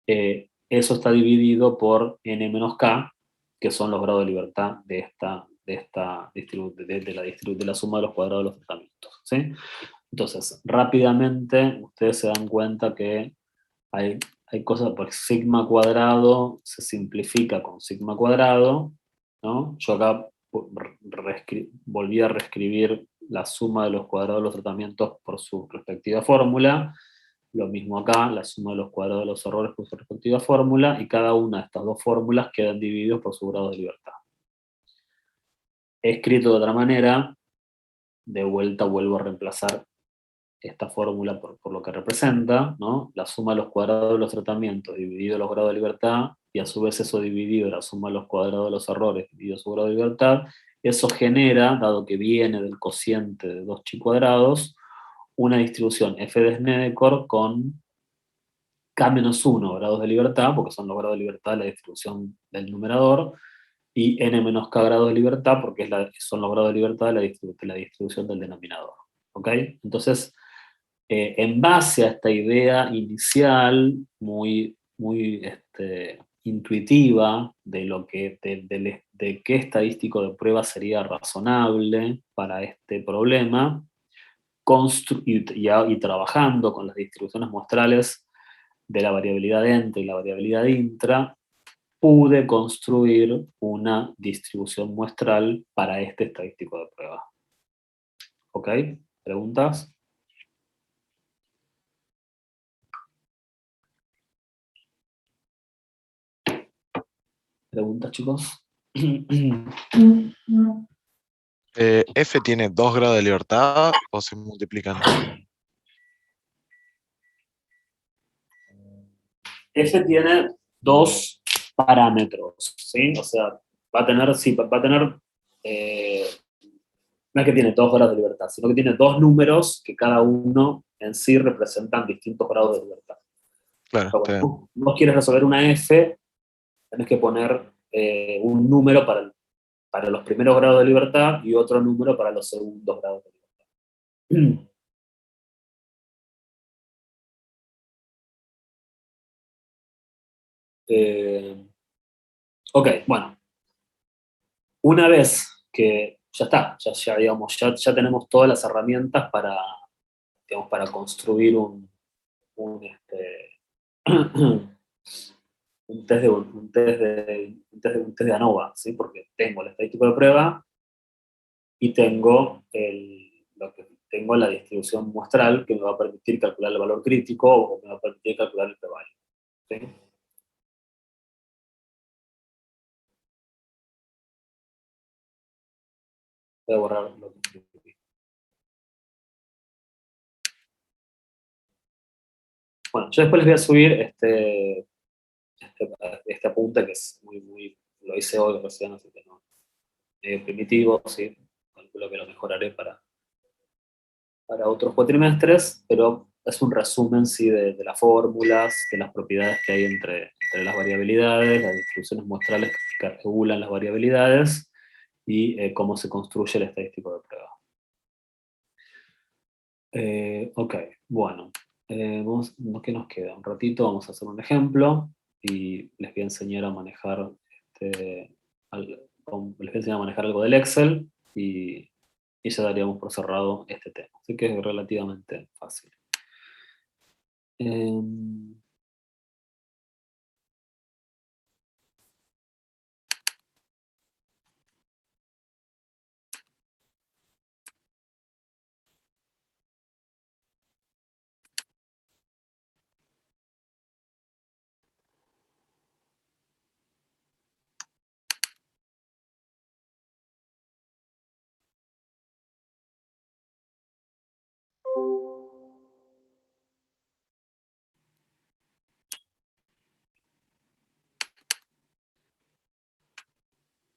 eso está dividido por n menos k, que son los grados de libertad de la suma de los cuadrados de los tratamientos, ¿sí? Entonces, rápidamente ustedes se dan cuenta que hay cosas, por sigma cuadrado se simplifica con sigma cuadrado, ¿no? Yo acá volví a reescribir la suma de los cuadrados de los tratamientos por su respectiva fórmula. Lo mismo acá, la suma de los cuadrados de los errores por su respectiva fórmula, y cada una de estas dos fórmulas quedan divididos por su grado de libertad. Escrito de otra manera, de vuelta vuelvo a reemplazar esta fórmula por lo que representa, ¿no? La suma de los cuadrados de los tratamientos dividido los grados de libertad, y a su vez eso dividido la suma de los cuadrados de los errores dividido su grado de libertad, eso genera, dado que viene del cociente de 2chi cuadrados, una distribución f de Snedeker con k-1 grados de libertad, porque son los grados de libertad de la distribución del numerador, y n menos k grados de libertad, porque son los grados de libertad de la distribución del denominador. ¿Ok? Entonces, en base a esta idea inicial, muy intuitiva, de qué estadístico de prueba sería razonable para este problema, y trabajando con las distribuciones muestrales de la variabilidad entre y la variabilidad intra, pude construir una distribución muestral para este estadístico de prueba. ¿Ok? ¿Preguntas? ¿Preguntas, chicos? ¿F tiene 2 grados de libertad o se multiplican? F tiene dos parámetros, ¿sí? O sea, va a tener, no es que tiene 2 grados de libertad, sino que tiene dos números que cada uno en sí representan distintos grados de libertad. Claro, O sea, cuando vos quieres resolver una F, tenés que poner un número para los primeros grados de libertad y otro número para los segundos grados de libertad. Ok, bueno. Una vez que ya está, digamos, ya tenemos todas las herramientas digamos, para construir un test de ANOVA, ¿sí? Porque tengo el estadístico de prueba y tengo tengo la distribución muestral que me va a permitir calcular el valor crítico o me va a permitir calcular el p-value. ¿Sí? Voy a borrar lo que escribí. Bueno, yo después les voy a subir este apunte que es lo hice hoy recién, así que no, primitivo, ¿sí? Calculo que lo mejoraré para otros cuatrimestres, pero es un resumen, sí, de las fórmulas, de las propiedades que hay entre las variabilidades, las distribuciones muestrales que regulan las variabilidades y cómo se construye el estadístico de prueba. Ok, bueno, ¿qué nos queda? Un ratito vamos a hacer un ejemplo y les voy a enseñar a manejar algo del Excel y ya daríamos por cerrado este tema. Así que es relativamente fácil.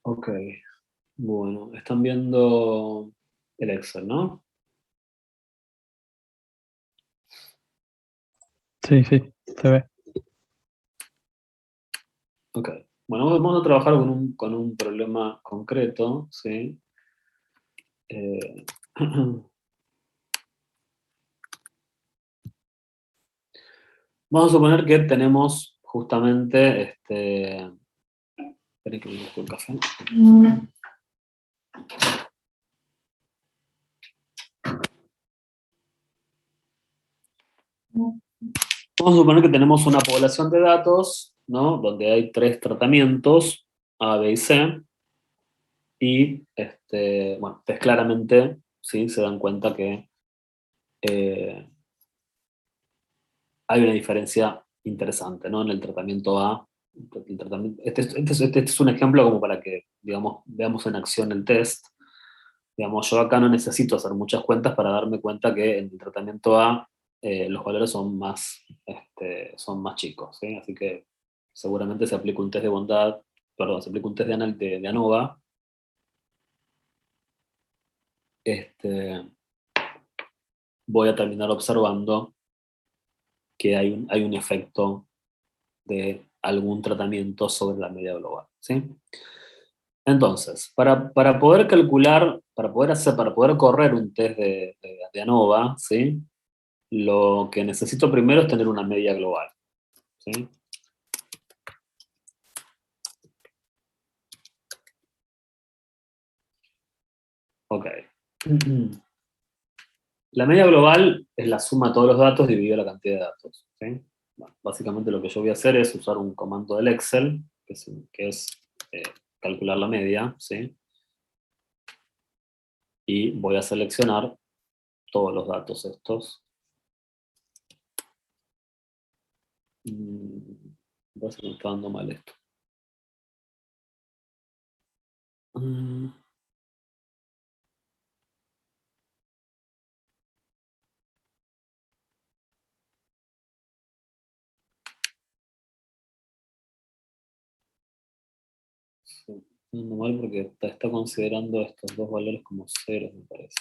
Ok, bueno, están viendo el Excel, ¿no? Sí, sí, se ve. Ok, bueno, vamos a trabajar con un problema concreto, ¿sí? Vamos a suponer que tenemos justamente esperen que me busque el café. Vamos a suponer que tenemos una población de datos, ¿no? Donde hay 3 tratamientos, A, B y C, y bueno, ustedes claramente, ¿sí? Se dan cuenta que hay una diferencia interesante, ¿no? En el tratamiento A. Este es un ejemplo como para que, digamos, veamos en acción el test. Digamos, yo acá no necesito hacer muchas cuentas para darme cuenta que en el tratamiento A los valores son más chicos, ¿sí? Así que seguramente se aplica un test de bondad, perdón, se aplica un test de ANOVA. Voy a terminar observando que hay un efecto de algún tratamiento sobre la media global, ¿sí? Entonces, para poder calcular, para poder correr un test de ANOVA, ¿sí? Lo que necesito primero es tener una media global, ¿sí? Ok. La media global es la suma de todos los datos dividido la cantidad de datos, ¿sí? Bueno, básicamente lo que yo voy a hacer es usar un comando del Excel, que es calcular la media, ¿sí? Y voy a seleccionar todos los datos estos. Parece que me está dando mal esto. Sí, está dando mal porque está considerando estos dos valores como ceros, me parece.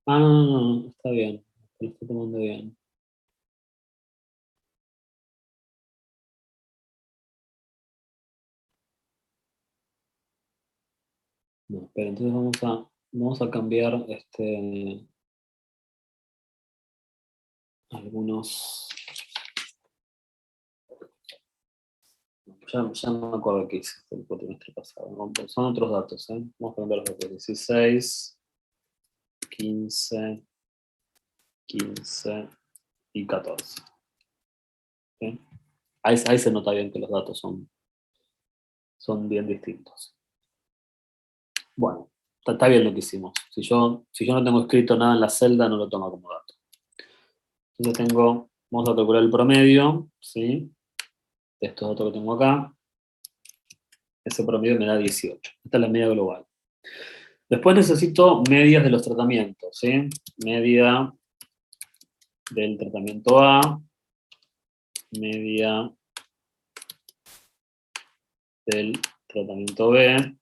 No, está bien, lo estoy tomando bien. No, pero entonces vamos a cambiar algunos. Ya no me acuerdo qué hice el cuatrimestre pasado. ¿No? Son otros datos, ¿eh? Vamos a cambiar los datos. 16, 15, 15 y 14. ¿Sí? Ahí se nota bien que los datos son bien distintos. Bueno, está bien lo que hicimos. Si yo no tengo escrito nada en la celda, no lo tomo como dato. Entonces vamos a calcular el promedio, ¿sí? De estos datos que tengo acá. Ese promedio me da 18. Esta es la media global. Después necesito medias de los tratamientos, ¿sí? Media del tratamiento A, media del tratamiento B,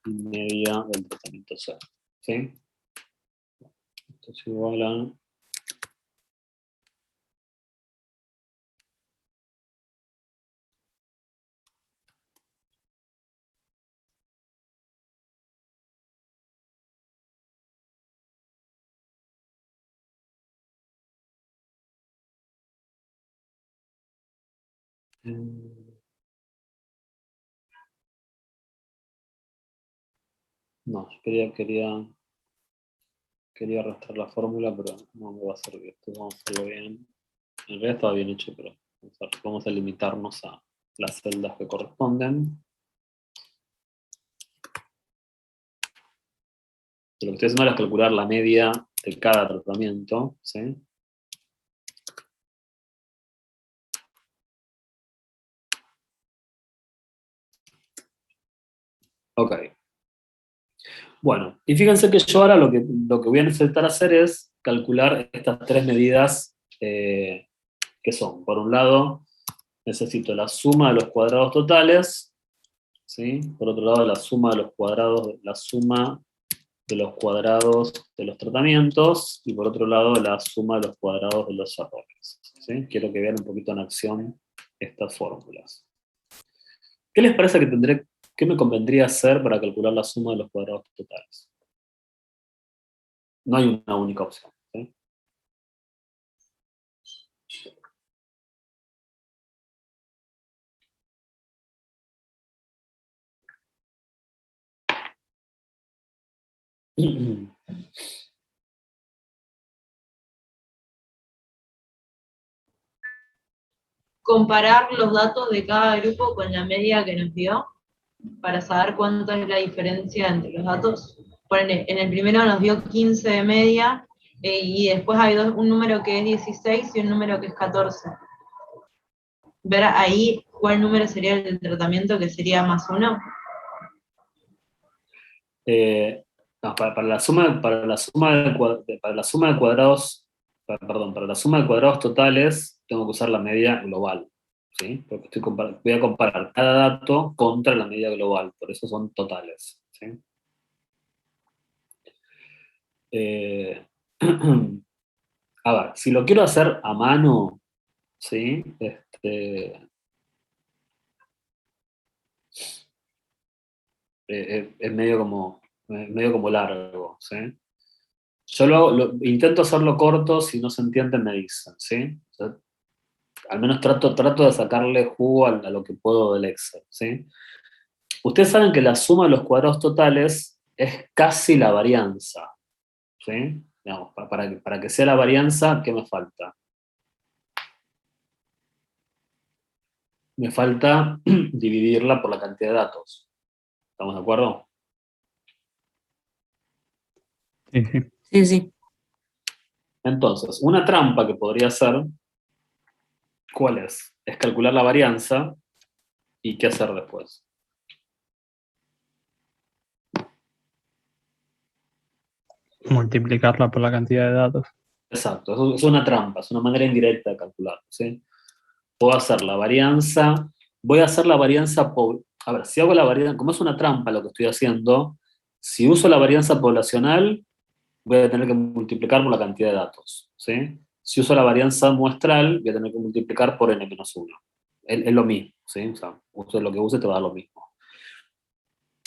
y media del tratamiento C, ¿sí? Esto es igual a... No, quería arrastrar la fórmula, pero no me va a servir. Esto vamos a hacerlo bien. En realidad estaba bien hecho, pero vamos a limitarnos a las celdas que corresponden. Lo que estoy haciendo ahora es calcular la media de cada tratamiento, ¿sí? Ok. Bueno, y fíjense que yo ahora lo que voy a necesitar hacer es calcular estas tres medidas que son, por un lado, necesito la suma de los cuadrados totales, ¿sí? Por otro lado, la suma de los cuadrados de los tratamientos, y por otro lado, la suma de los cuadrados de los errores, ¿sí? Quiero que vean un poquito en acción estas fórmulas. ¿Qué les parece qué me convendría hacer para calcular la suma de los cuadrados totales? No hay una única opción, ¿sí? Comparar los datos de cada grupo con la media que nos dio para saber cuánto es la diferencia entre los datos. En el primero nos dio 15 de media y después hay un número que es 16 y un número que es 14. Ver ahí cuál número sería el del tratamiento que sería más 1. No, para la suma de cuadrados, para la suma de cuadrados totales, tengo que usar la media global, ¿sí? Porque voy a comparar cada dato contra la media global, por eso son totales, ¿sí? A ver, si lo quiero hacer a mano, ¿sí? Es medio como largo, ¿sí? Yo intento hacerlo corto, si no se entiende me dicen, ¿sí? O sea, al menos trato de sacarle jugo a lo que puedo del Excel, ¿sí? Ustedes saben que la suma de los cuadrados totales es casi la varianza, ¿sí? Digamos, para que sea la varianza, ¿qué me falta? Me falta dividirla por la cantidad de datos. ¿Estamos de acuerdo? Sí, sí. Sí, sí. Entonces, una trampa que podría hacer, ¿cuál es? Es calcular la varianza y qué hacer después. Multiplicarla por la cantidad de datos. Exacto, eso es una trampa, es una manera indirecta de calcular, ¿sí? Puedo hacer la varianza, voy a hacer la varianza, a ver, si hago la varianza, como es una trampa lo que estoy haciendo, si uso la varianza poblacional, voy a tener que multiplicar por la cantidad de datos, ¿sí? Si uso la varianza muestral, voy a tener que multiplicar por n-1. Es lo mismo, ¿sí? O sea, use lo que use, te va a dar lo mismo.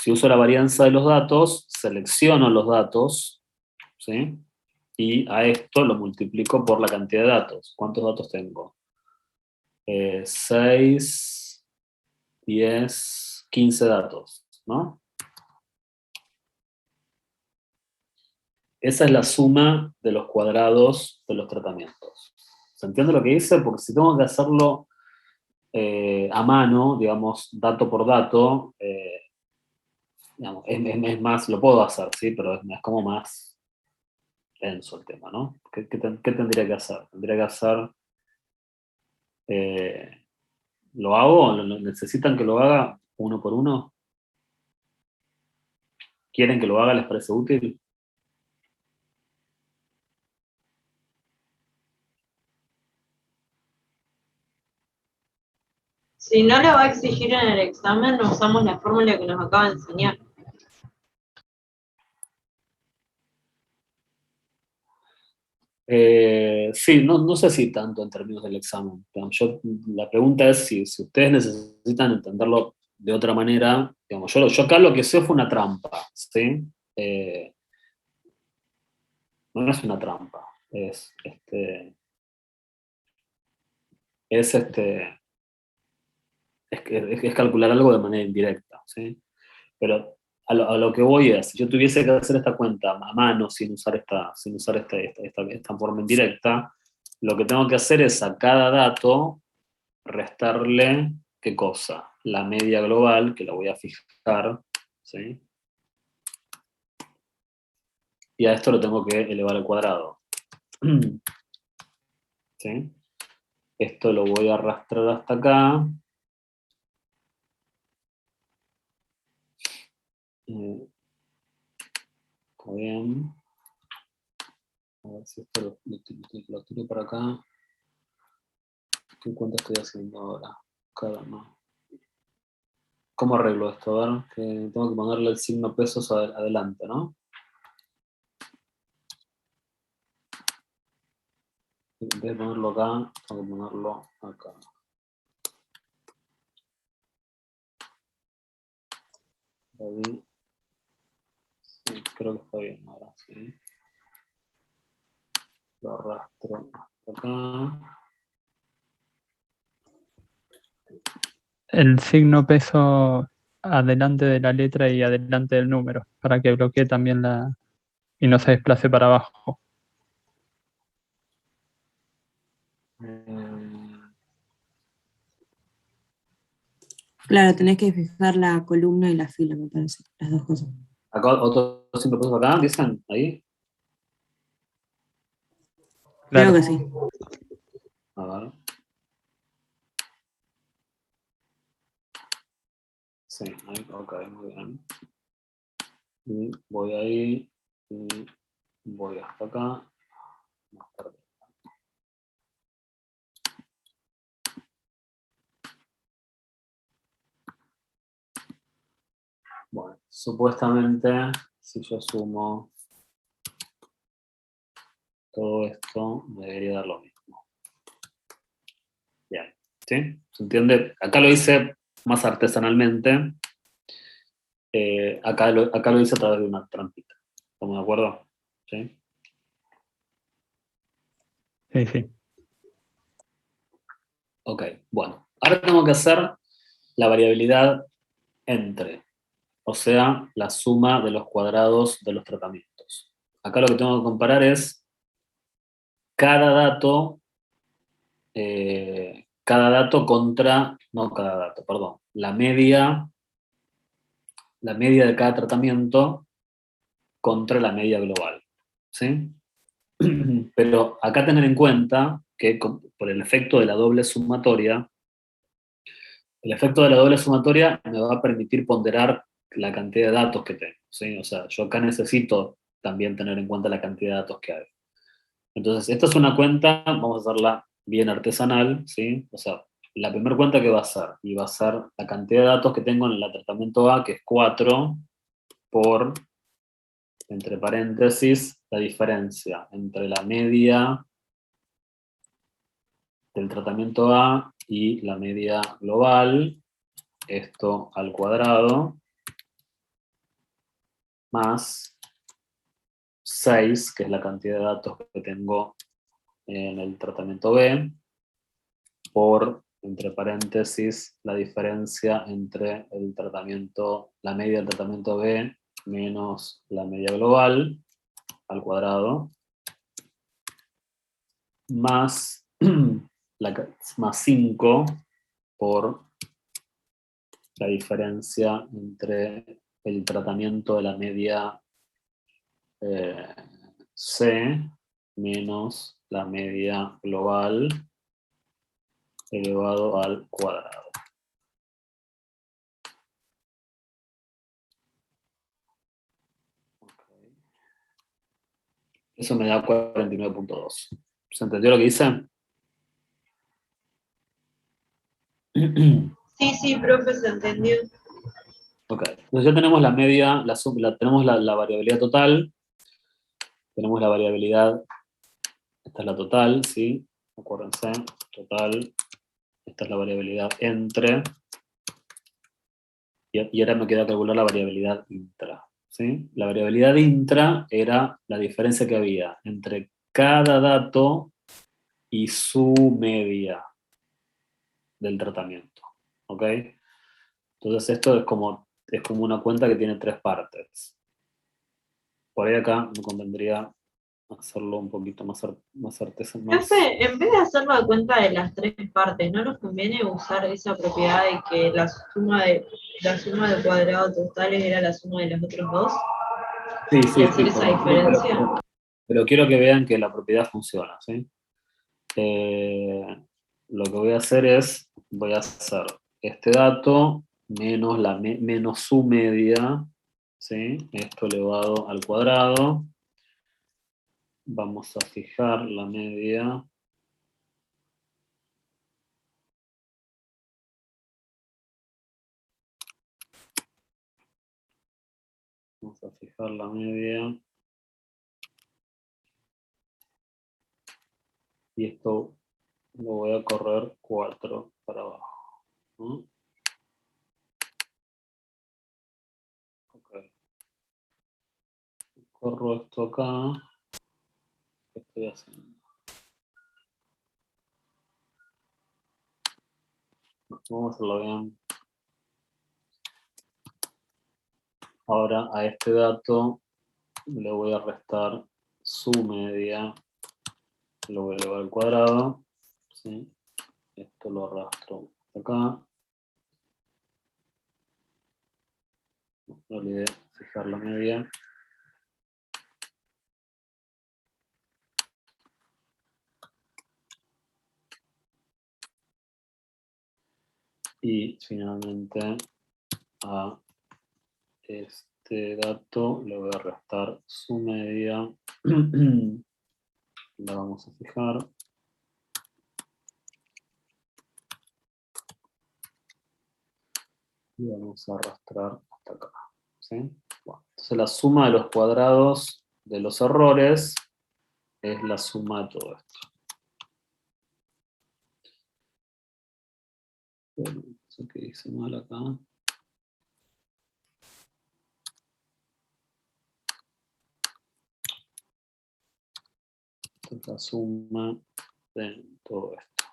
Si uso la varianza de los datos, selecciono los datos, ¿sí? Y a esto lo multiplico por la cantidad de datos. ¿Cuántos datos tengo? 6, 10, 15 datos, ¿no? Esa es la suma de los cuadrados de los tratamientos. ¿Se entiende lo que hice? Porque si tengo que hacerlo a mano, digamos, dato por dato, digamos, es más, lo puedo hacer, ¿sí? Pero es como más denso el tema, ¿no? ¿Qué tendría que hacer? Tendría que hacer... ¿lo hago? ¿Necesitan que lo haga uno por uno? ¿Quieren que lo haga? ¿Les parece útil? Si no lo va a exigir en el examen, usamos la fórmula que nos acaba de enseñar. Sí, no sé si tanto en términos del examen. La pregunta es si ustedes necesitan entenderlo de otra manera. Digamos, yo acá lo que sé fue una trampa, ¿sí? No es una trampa, es calcular algo de manera indirecta, ¿sí? Pero a lo que voy es, si yo tuviese que hacer esta cuenta a mano sin usar esta forma indirecta, lo que tengo que hacer es a cada dato restarle, ¿qué cosa? La media global, que la voy a fijar, ¿sí? Y a esto lo tengo que elevar al cuadrado. ¿Sí? Esto lo voy a arrastrar hasta acá. Está bien. A ver si esto lo tiro para acá. ¿Qué cuenta estoy haciendo ahora? No. ¿Cómo arreglo esto? A ver, que tengo que ponerle el signo pesos adelante, ¿no? En vez de ponerlo acá, tengo que ponerlo acá. Ahí. Sí, creo que está bien ahora, sí. Lo arrastro hasta acá. El signo peso adelante de la letra y adelante del número, para que bloquee también y no se desplace para abajo. Claro, tenés que fijar la columna y la fila, me parece, las dos cosas. Acá, otro signo pesos acá, ¿dicen? Ahí. Creo Claro. que sí. A ver. Sí, ahí, ok, muy bien. Y voy ahí, y voy hasta acá. Más tarde. Bueno, supuestamente, si yo sumo todo esto, me debería dar lo mismo. Bien, ¿sí? ¿Se entiende? Acá lo hice más artesanalmente. Acá lo hice a través de una trampita. ¿Estamos de acuerdo? ¿Sí? Sí, sí. Ok, bueno. Ahora tengo que hacer la variabilidad entre, o sea, la suma de los cuadrados de los tratamientos. Acá lo que tengo que comparar es cada dato, perdón, la media de cada tratamiento contra la media global. ¿Sí? Pero acá tener en cuenta que por el efecto de la doble sumatoria, el efecto de la doble sumatoria me va a permitir ponderar la cantidad de datos que tengo, ¿sí? O sea, yo acá necesito también tener en cuenta la cantidad de datos que hay. Entonces, esta es una cuenta, vamos a hacerla bien artesanal, ¿sí? O sea, la primera cuenta que va a ser, y va a ser la cantidad de datos que tengo en el tratamiento A, que es 4, por, entre paréntesis, la diferencia entre la media del tratamiento A y la media global, esto al cuadrado, más 6, que es la cantidad de datos que tengo en el tratamiento B, por, entre paréntesis, la diferencia entre el tratamiento, la media del tratamiento B menos la media global, al cuadrado, más, más 5 por la diferencia entre el tratamiento de la media C menos la media global elevado al cuadrado. Okay. Eso me da 49.2. ¿Se entendió lo que hice? Sí, profe, se entendió. Ok, entonces ya tenemos la media, tenemos la variabilidad total, tenemos la variabilidad, esta es la total, ¿sí? Acuérdense, total, esta es la variabilidad entre, y ahora me queda calcular la variabilidad intra, ¿sí? La variabilidad intra era la diferencia que había entre cada dato y su media del tratamiento, ¿ok? Entonces esto es como una cuenta que tiene 3 partes. Por ahí acá me convendría hacerlo un poquito más artesanal. Profe, en vez de hacerlo a cuenta de las 3 partes, ¿no nos conviene usar esa propiedad de que la suma de cuadrados totales era la suma de los otros dos? Sí, Y hacer esa diferencia. Pero quiero que vean que la propiedad funciona, ¿sí? Lo que voy a hacer es, voy a hacer este dato menos, menos su media, ¿sí? Esto elevado al cuadrado. Vamos a fijar la media. Vamos a fijar la media. Y esto lo voy a correr 4 para abajo, ¿no? Okay. Corro esto acá. ¿Qué estoy haciendo? Vamos a hacerlo bien. Ahora a este dato le voy a restar su media, lo voy a elevar al cuadrado, ¿sí? Esto lo arrastro acá. No olvidé fijar la media. Y finalmente a este dato le voy a restar su media. La vamos a fijar. Y vamos a arrastrar hasta acá, ¿sí? Bueno, entonces la suma de los cuadrados de los errores es la suma de todo esto. Bueno, eso que hice mal acá. Esta es la suma de todo esto.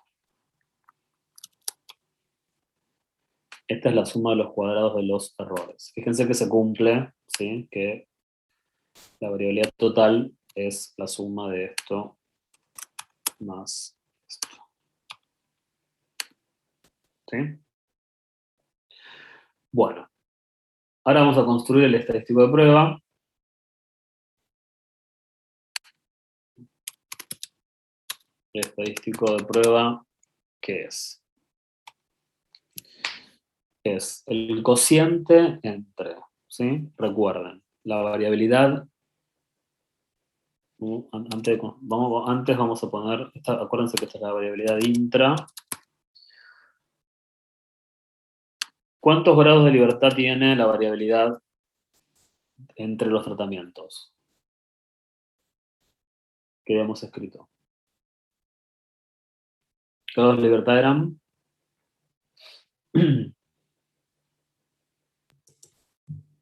Esta es la suma de los cuadrados de los errores. Fíjense que se cumple, ¿sí? Que la variabilidad total es la suma de esto más esto. ¿Sí? Bueno, ahora vamos a construir el estadístico de prueba. El estadístico de prueba, ¿qué es? Es el cociente entre, ¿sí? Recuerden, la variabilidad, antes vamos a poner, acuérdense que esta es la variabilidad intra. ¿Cuántos grados de libertad tiene la variabilidad entre los tratamientos que habíamos escrito? ¿Qué grados de libertad eran?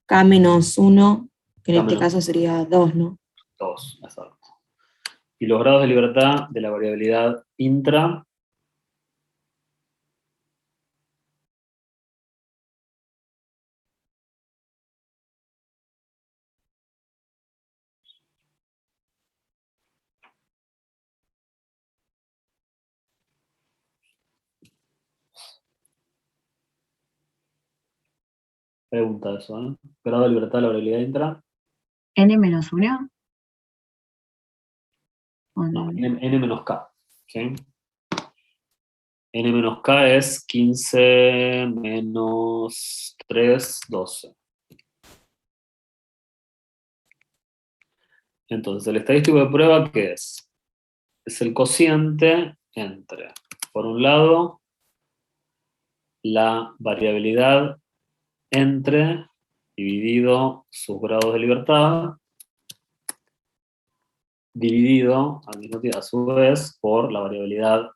K-1, Que en este Menos caso sería 2, ¿no? 2, exacto. Y los grados de libertad de la variabilidad intra. Pregunta eso, ¿eh? Grado de libertad de la variabilidad intra. ¿N-1? ¿O No, no? n menos k. ¿Sí? N menos k es 15 menos 3, 12. Entonces, el estadístico de prueba, ¿qué es? Es el cociente entre, por un lado, la variabilidad entre dividido sus grados de libertad, dividido al mismo tiempo, a su vez, por la variabilidad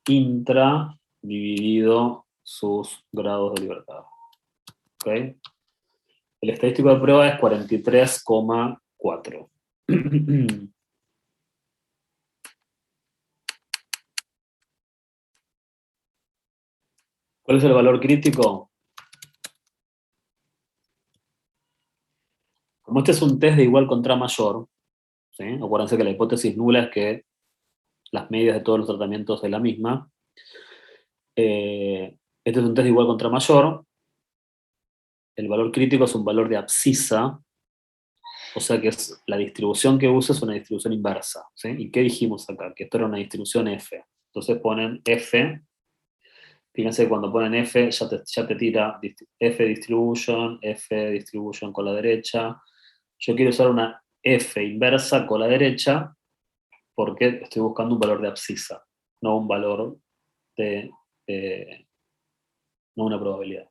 intra dividido sus grados de libertad. ¿Ok? El estadístico de prueba es 43,4. ¿Cuál es el valor crítico? Como este es un test de igual contra mayor, ¿sí? Acuérdense que la hipótesis nula es que las medias de todos los tratamientos es la misma. Este es un test de igual contra mayor. El valor crítico es un valor de abscisa, o sea que es la distribución que usa es una distribución inversa. ¿Sí? ¿Y qué dijimos acá? Que esto era una distribución F. Entonces ponen F. Fíjense que cuando ponen F ya te tira F distribution con la derecha. Yo quiero usar una F inversa con la derecha porque estoy buscando un valor de abscisa, no un valor de, no una probabilidad.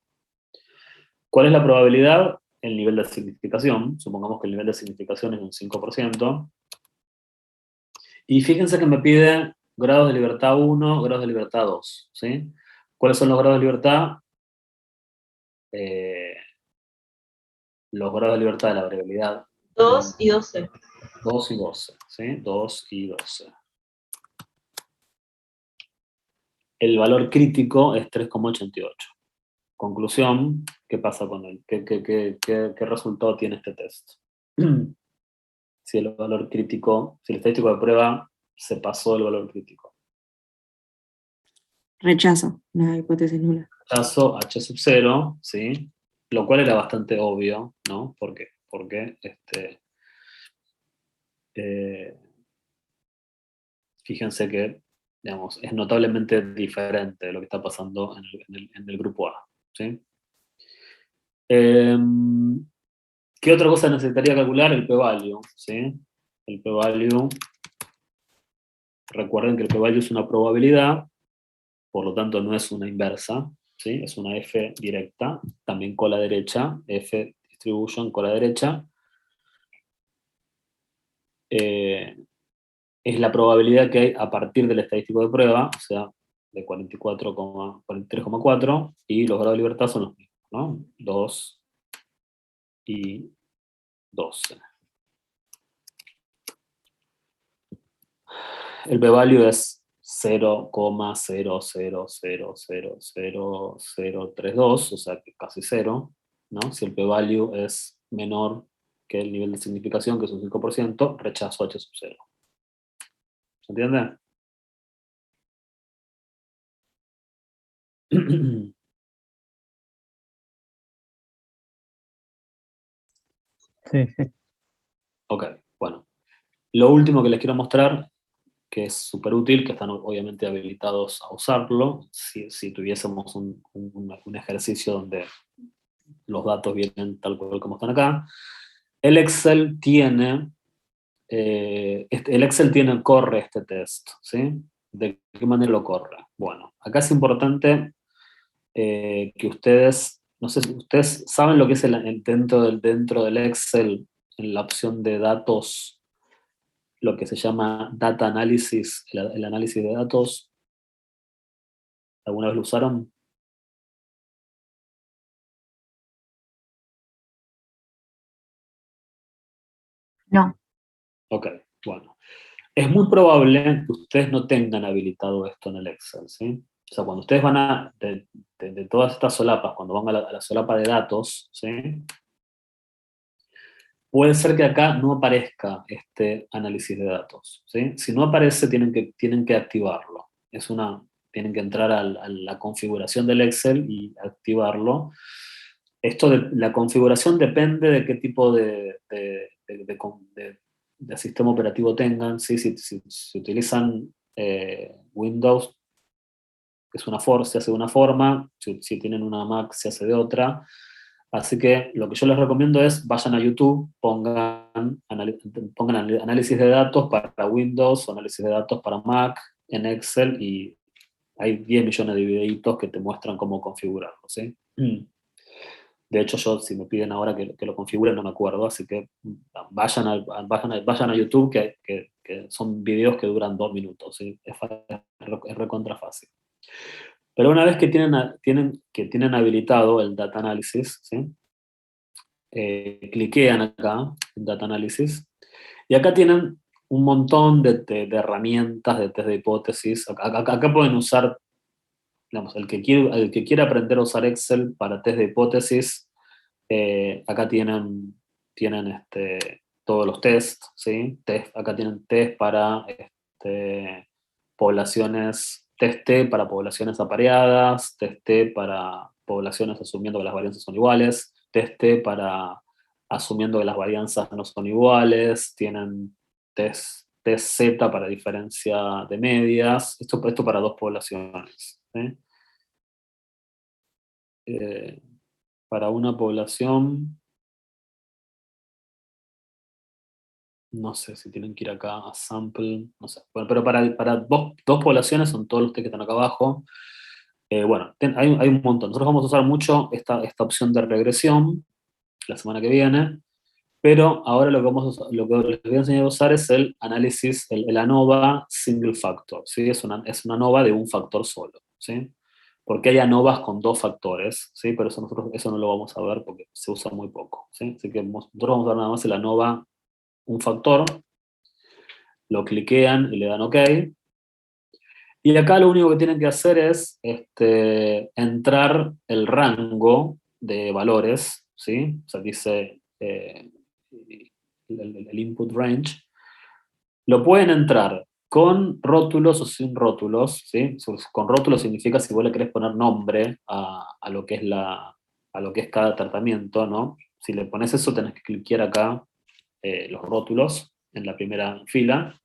¿Cuál es la probabilidad? El nivel de significación. Supongamos que el nivel de significación es un 5%. Y fíjense que me pide grados de libertad 1, grados de libertad 2. ¿Sí? ¿Cuáles son los grados de libertad? Los grados de libertad de la variabilidad. 2 y 12. 2 y 12. ¿Sí? 2 y 12. El valor crítico es 3,88. Conclusión, ¿qué pasa con él? ¿Qué resultado tiene este test? Si el valor crítico, si el estadístico de prueba se pasó el valor crítico. Rechazo la hipótesis nula. Rechazo H sub 0, ¿sí? Lo cual era bastante obvio, ¿no? ¿Por qué? Porque fíjense que, digamos, es notablemente diferente de lo que está pasando en el grupo A, ¿sí? ¿Qué otra cosa necesitaría calcular? El p-value, ¿sí? El p-value, recuerden que el p-value es una probabilidad, por lo tanto no es una inversa, ¿sí? Es una F directa, también con la derecha, F distribution con la derecha. Es la probabilidad que hay a partir del estadístico de prueba, o sea, de 43,4, y los grados de libertad son los mismos, ¿no? 2 y 12. El p-value es 0,00000032, o sea que casi cero, ¿no? Si el p-value es menor que el nivel de significación, que es un 5%, rechazo H sub 0. ¿Se entiende? Sí, sí. Ok, bueno. Lo último que les quiero mostrar, que es súper útil, que están obviamente habilitados a usarlo, si tuviésemos un ejercicio donde los datos vienen tal cual como están acá. El Excel corre este test, ¿sí? ¿De qué manera lo corre? Bueno, acá es importante que ustedes, no sé si ustedes saben lo que es dentro del Excel, en la opción de datos, lo que se llama Data Analysis, el análisis de datos. ¿Alguna vez lo usaron? No. Ok, bueno. Es muy probable que ustedes no tengan habilitado esto en el Excel, ¿sí? O sea, cuando ustedes van de todas estas solapas, cuando van a la solapa de datos, ¿sí? Puede ser que acá no aparezca este análisis de datos, ¿sí? Si no aparece, tienen que activarlo. Tienen que entrar a la configuración del Excel y activarlo. La configuración depende de qué tipo de sistema operativo tengan, ¿sí? Si utilizan Windows, es se hace de una forma, si tienen una Mac se hace de otra. Así que lo que yo les recomiendo es vayan a YouTube, pongan análisis de datos para Windows o análisis de datos para Mac en Excel y hay 10 millones de videitos que te muestran cómo configurarlo, ¿sí? De hecho, si me piden ahora que lo configure, no me acuerdo, así que vayan a YouTube, que son videos que duran 2 minutos, ¿sí? Es recontra fácil. Pero una vez que tienen habilitado el Data Analysis, ¿sí? Cliquean acá en Data Analysis y acá tienen un montón de herramientas de test de hipótesis. Acá pueden usar, digamos, el que quiera aprender a usar Excel para test de hipótesis, acá tienen todos los tests, ¿sí? Acá tienen test para poblaciones, test T para poblaciones apareadas, test T para poblaciones asumiendo que las varianzas son iguales, test T para asumiendo que las varianzas no son iguales, tienen test Z para diferencia de medias, esto para dos poblaciones, ¿sí? Para una población, no sé si tienen que ir acá a sample, no sé. Bueno, pero para dos poblaciones son todos los que están acá abajo. Bueno, hay un montón. Nosotros vamos a usar mucho esta opción de regresión la semana que viene, pero ahora lo que les voy a enseñar a usar es el análisis, el ANOVA single factor, ¿sí? Es una ANOVA de un factor solo, ¿sí? Porque hay ANOVAs con dos factores, ¿sí? Pero eso no lo vamos a ver porque se usa muy poco, ¿sí? Así que nosotros vamos a ver nada más el ANOVA un factor, lo cliquean y le dan OK. Y acá lo único que tienen que hacer es entrar el rango de valores, ¿sí? O sea, dice el input range. Lo pueden entrar con rótulos o sin rótulos, ¿sí? Con rótulos significa si vos le querés poner nombre a lo que es a lo que es cada tratamiento, ¿no? Si le pones eso, tenés que cliquear acá los rótulos en la primera fila.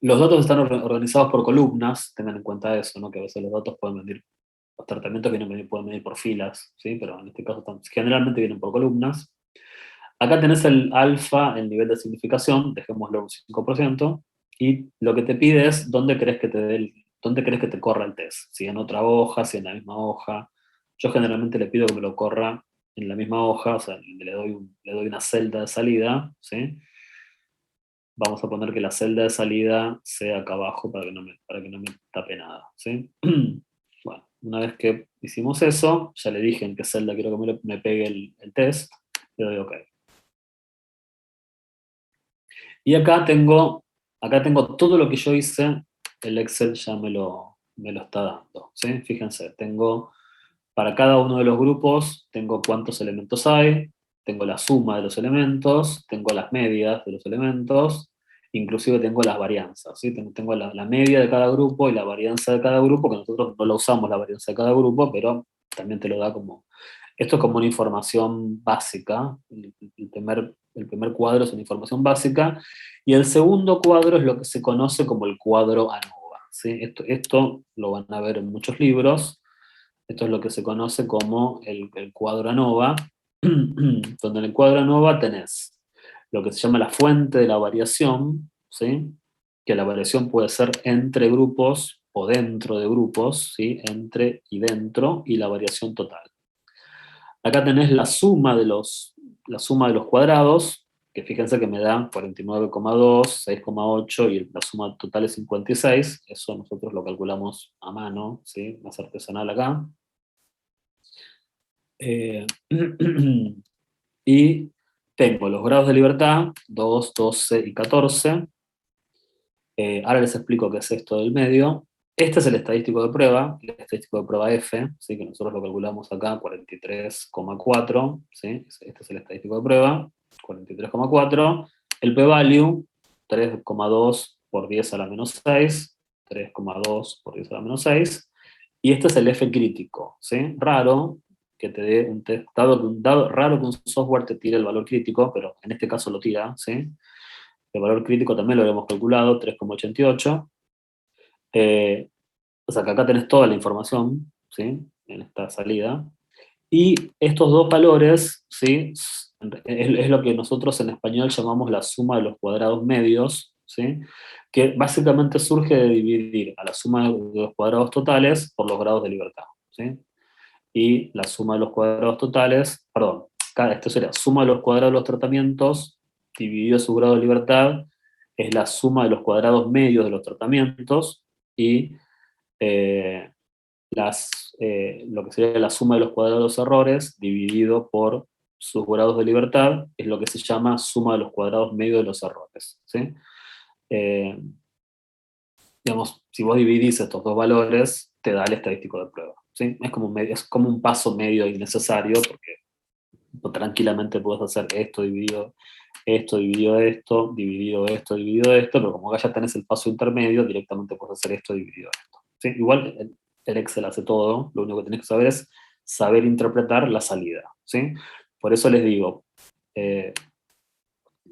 Los datos están organizados por columnas, tengan en cuenta eso, ¿no? Que a veces los datos pueden venir, los tratamientos pueden venir por filas, ¿sí? Pero en este caso generalmente vienen por columnas. Acá tenés el alfa, el nivel de significación, dejémoslo un 5%, y lo que te pide es dónde crees que dónde crees que te corra el test, si en otra hoja, si en la misma hoja. Yo generalmente le pido que me lo corra en la misma hoja, o sea, le doy una celda de salida, ¿sí? Vamos a poner que la celda de salida sea acá abajo para que no me tape nada, ¿sí? Bueno, una vez que hicimos eso, ya le dije en qué celda quiero que me pegue el test, le doy OK. Y acá tengo todo lo que yo hice, el Excel ya me lo está dando, ¿sí? Fíjense, para cada uno de los grupos, tengo cuántos elementos hay, tengo la suma de los elementos, tengo las medias de los elementos, inclusive tengo las varianzas, ¿sí? Tengo la media de cada grupo y la varianza de cada grupo, que nosotros no la usamos la varianza de cada grupo, pero también te lo da como... Esto es como una información básica, el primer cuadro es una información básica, y el segundo cuadro es lo que se conoce como el cuadro ANOVA, ¿sí? Esto lo van a ver en muchos libros. Esto es lo que se conoce como el cuadro ANOVA, donde en el cuadro ANOVA tenés lo que se llama la fuente de la variación, ¿sí? Que la variación puede ser entre grupos o dentro de grupos, ¿sí? Entre y dentro, y la variación total. Acá tenés la suma de los cuadrados, que fíjense que me da 49,2, 6,8 y la suma total es 56. Eso nosotros lo calculamos a mano, ¿sí? Más artesanal acá. Y tengo los grados de libertad, 2, 12 y 14. Ahora les explico qué es esto del medio. Este es el estadístico de prueba, el estadístico de prueba F, ¿sí? Que nosotros lo calculamos acá, 43,4, ¿sí? Este es el estadístico de prueba, 43,4. El p-value, 3,2 por 10 a la menos 6, 3,2 por 10 a la menos 6. Y este es el F crítico, ¿sí? Raro que te dé un test, raro que un software te tire el valor crítico, pero en este caso lo tira, ¿sí? El valor crítico también lo habíamos calculado, 3,88. O sea que acá tenés toda la información, ¿sí? En esta salida. Y estos dos valores, ¿sí? Es lo que nosotros en español llamamos la suma de los cuadrados medios, ¿sí? Que básicamente surge de dividir a la suma de los cuadrados totales por los grados de libertad, ¿sí? Y la suma de los cuadrados totales, perdón, esto sería suma de los cuadrados de los tratamientos dividido su grado de libertad, es la suma de los cuadrados medios de los tratamientos, y lo que sería la suma de los cuadrados de los errores dividido por sus grados de libertad es lo que se llama suma de los cuadrados medios de los errores, ¿sí? Digamos, si vos dividís estos dos valores, te da el estadístico de prueba, ¿sí? Es como un paso medio innecesario, porque tranquilamente puedes hacer esto dividido esto, dividido esto, dividido esto, dividido esto, pero como acá ya tenés el paso intermedio, directamente puedes hacer esto dividido esto, ¿sí? Igual el Excel hace todo, lo único que tenés que saber es saber interpretar la salida, ¿sí? Por eso les digo,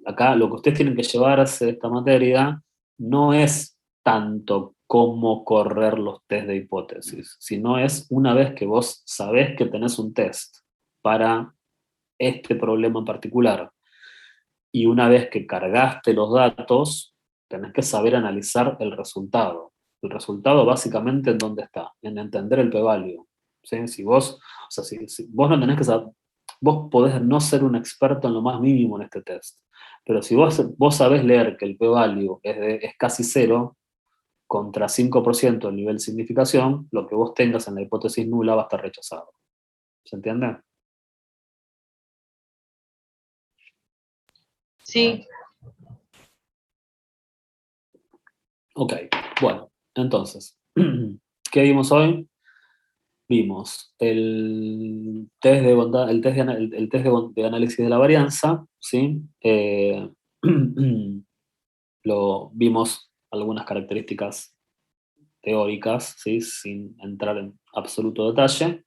acá lo que ustedes tienen que llevarse de esta materia no es tanto cómo correr los test de hipótesis, sino es una vez que vos sabés que tenés un test para este problema en particular, y una vez que cargaste los datos, tenés que saber analizar el resultado. El resultado básicamente ¿en dónde está? En entender el p-value, ¿sí? Si vos no tenés que saber, vos podés no ser un experto en lo más mínimo en este test, pero si vos sabés leer que el p-value es casi 0, contra 5% del nivel de significación, lo que vos tengas en la hipótesis nula va a estar rechazado. ¿Se entiende? Sí. Ok, bueno, entonces, ¿qué vimos hoy? Vimos el test de bondad, el test de análisis de la varianza, ¿sí? Vimos algunas características teóricas, ¿sí? Sin entrar en absoluto detalle.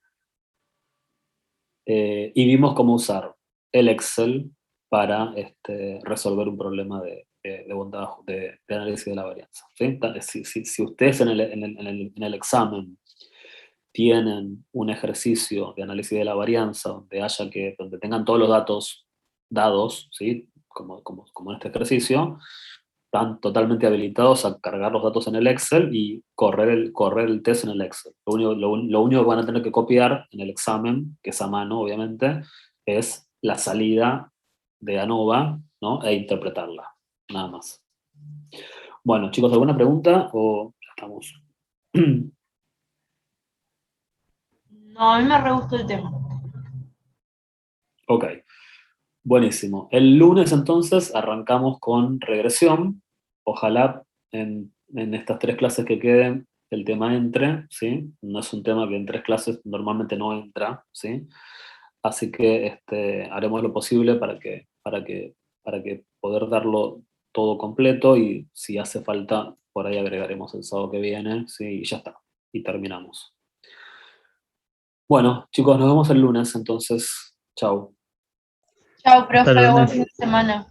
Y vimos cómo usar el Excel para resolver un problema de bondad, de análisis de la varianza, ¿sí? Si ustedes en el examen tienen un ejercicio de análisis de la varianza donde tengan todos los datos dados, ¿sí? como en este ejercicio, están totalmente habilitados a cargar los datos en el Excel y correr el test en el Excel. Lo único que van a tener que copiar en el examen, que es a mano obviamente, es la salida de ANOVA, ¿no? E interpretarla, nada más. Bueno, chicos, ¿alguna pregunta o ya estamos? No, a mí me re gustó el tema. Ok, buenísimo. El lunes entonces arrancamos con regresión. Ojalá en estas 3 clases que queden el tema entre, ¿sí? No es un tema que en 3 clases normalmente no entra, ¿sí? Así que haremos lo posible para que poder darlo todo completo, y si hace falta, por ahí agregaremos el sábado que viene, ¿sí? Y ya está, y terminamos. Bueno, chicos, nos vemos el lunes entonces. Chau. Chao, profe, Hasta buen lunes. fin de semana.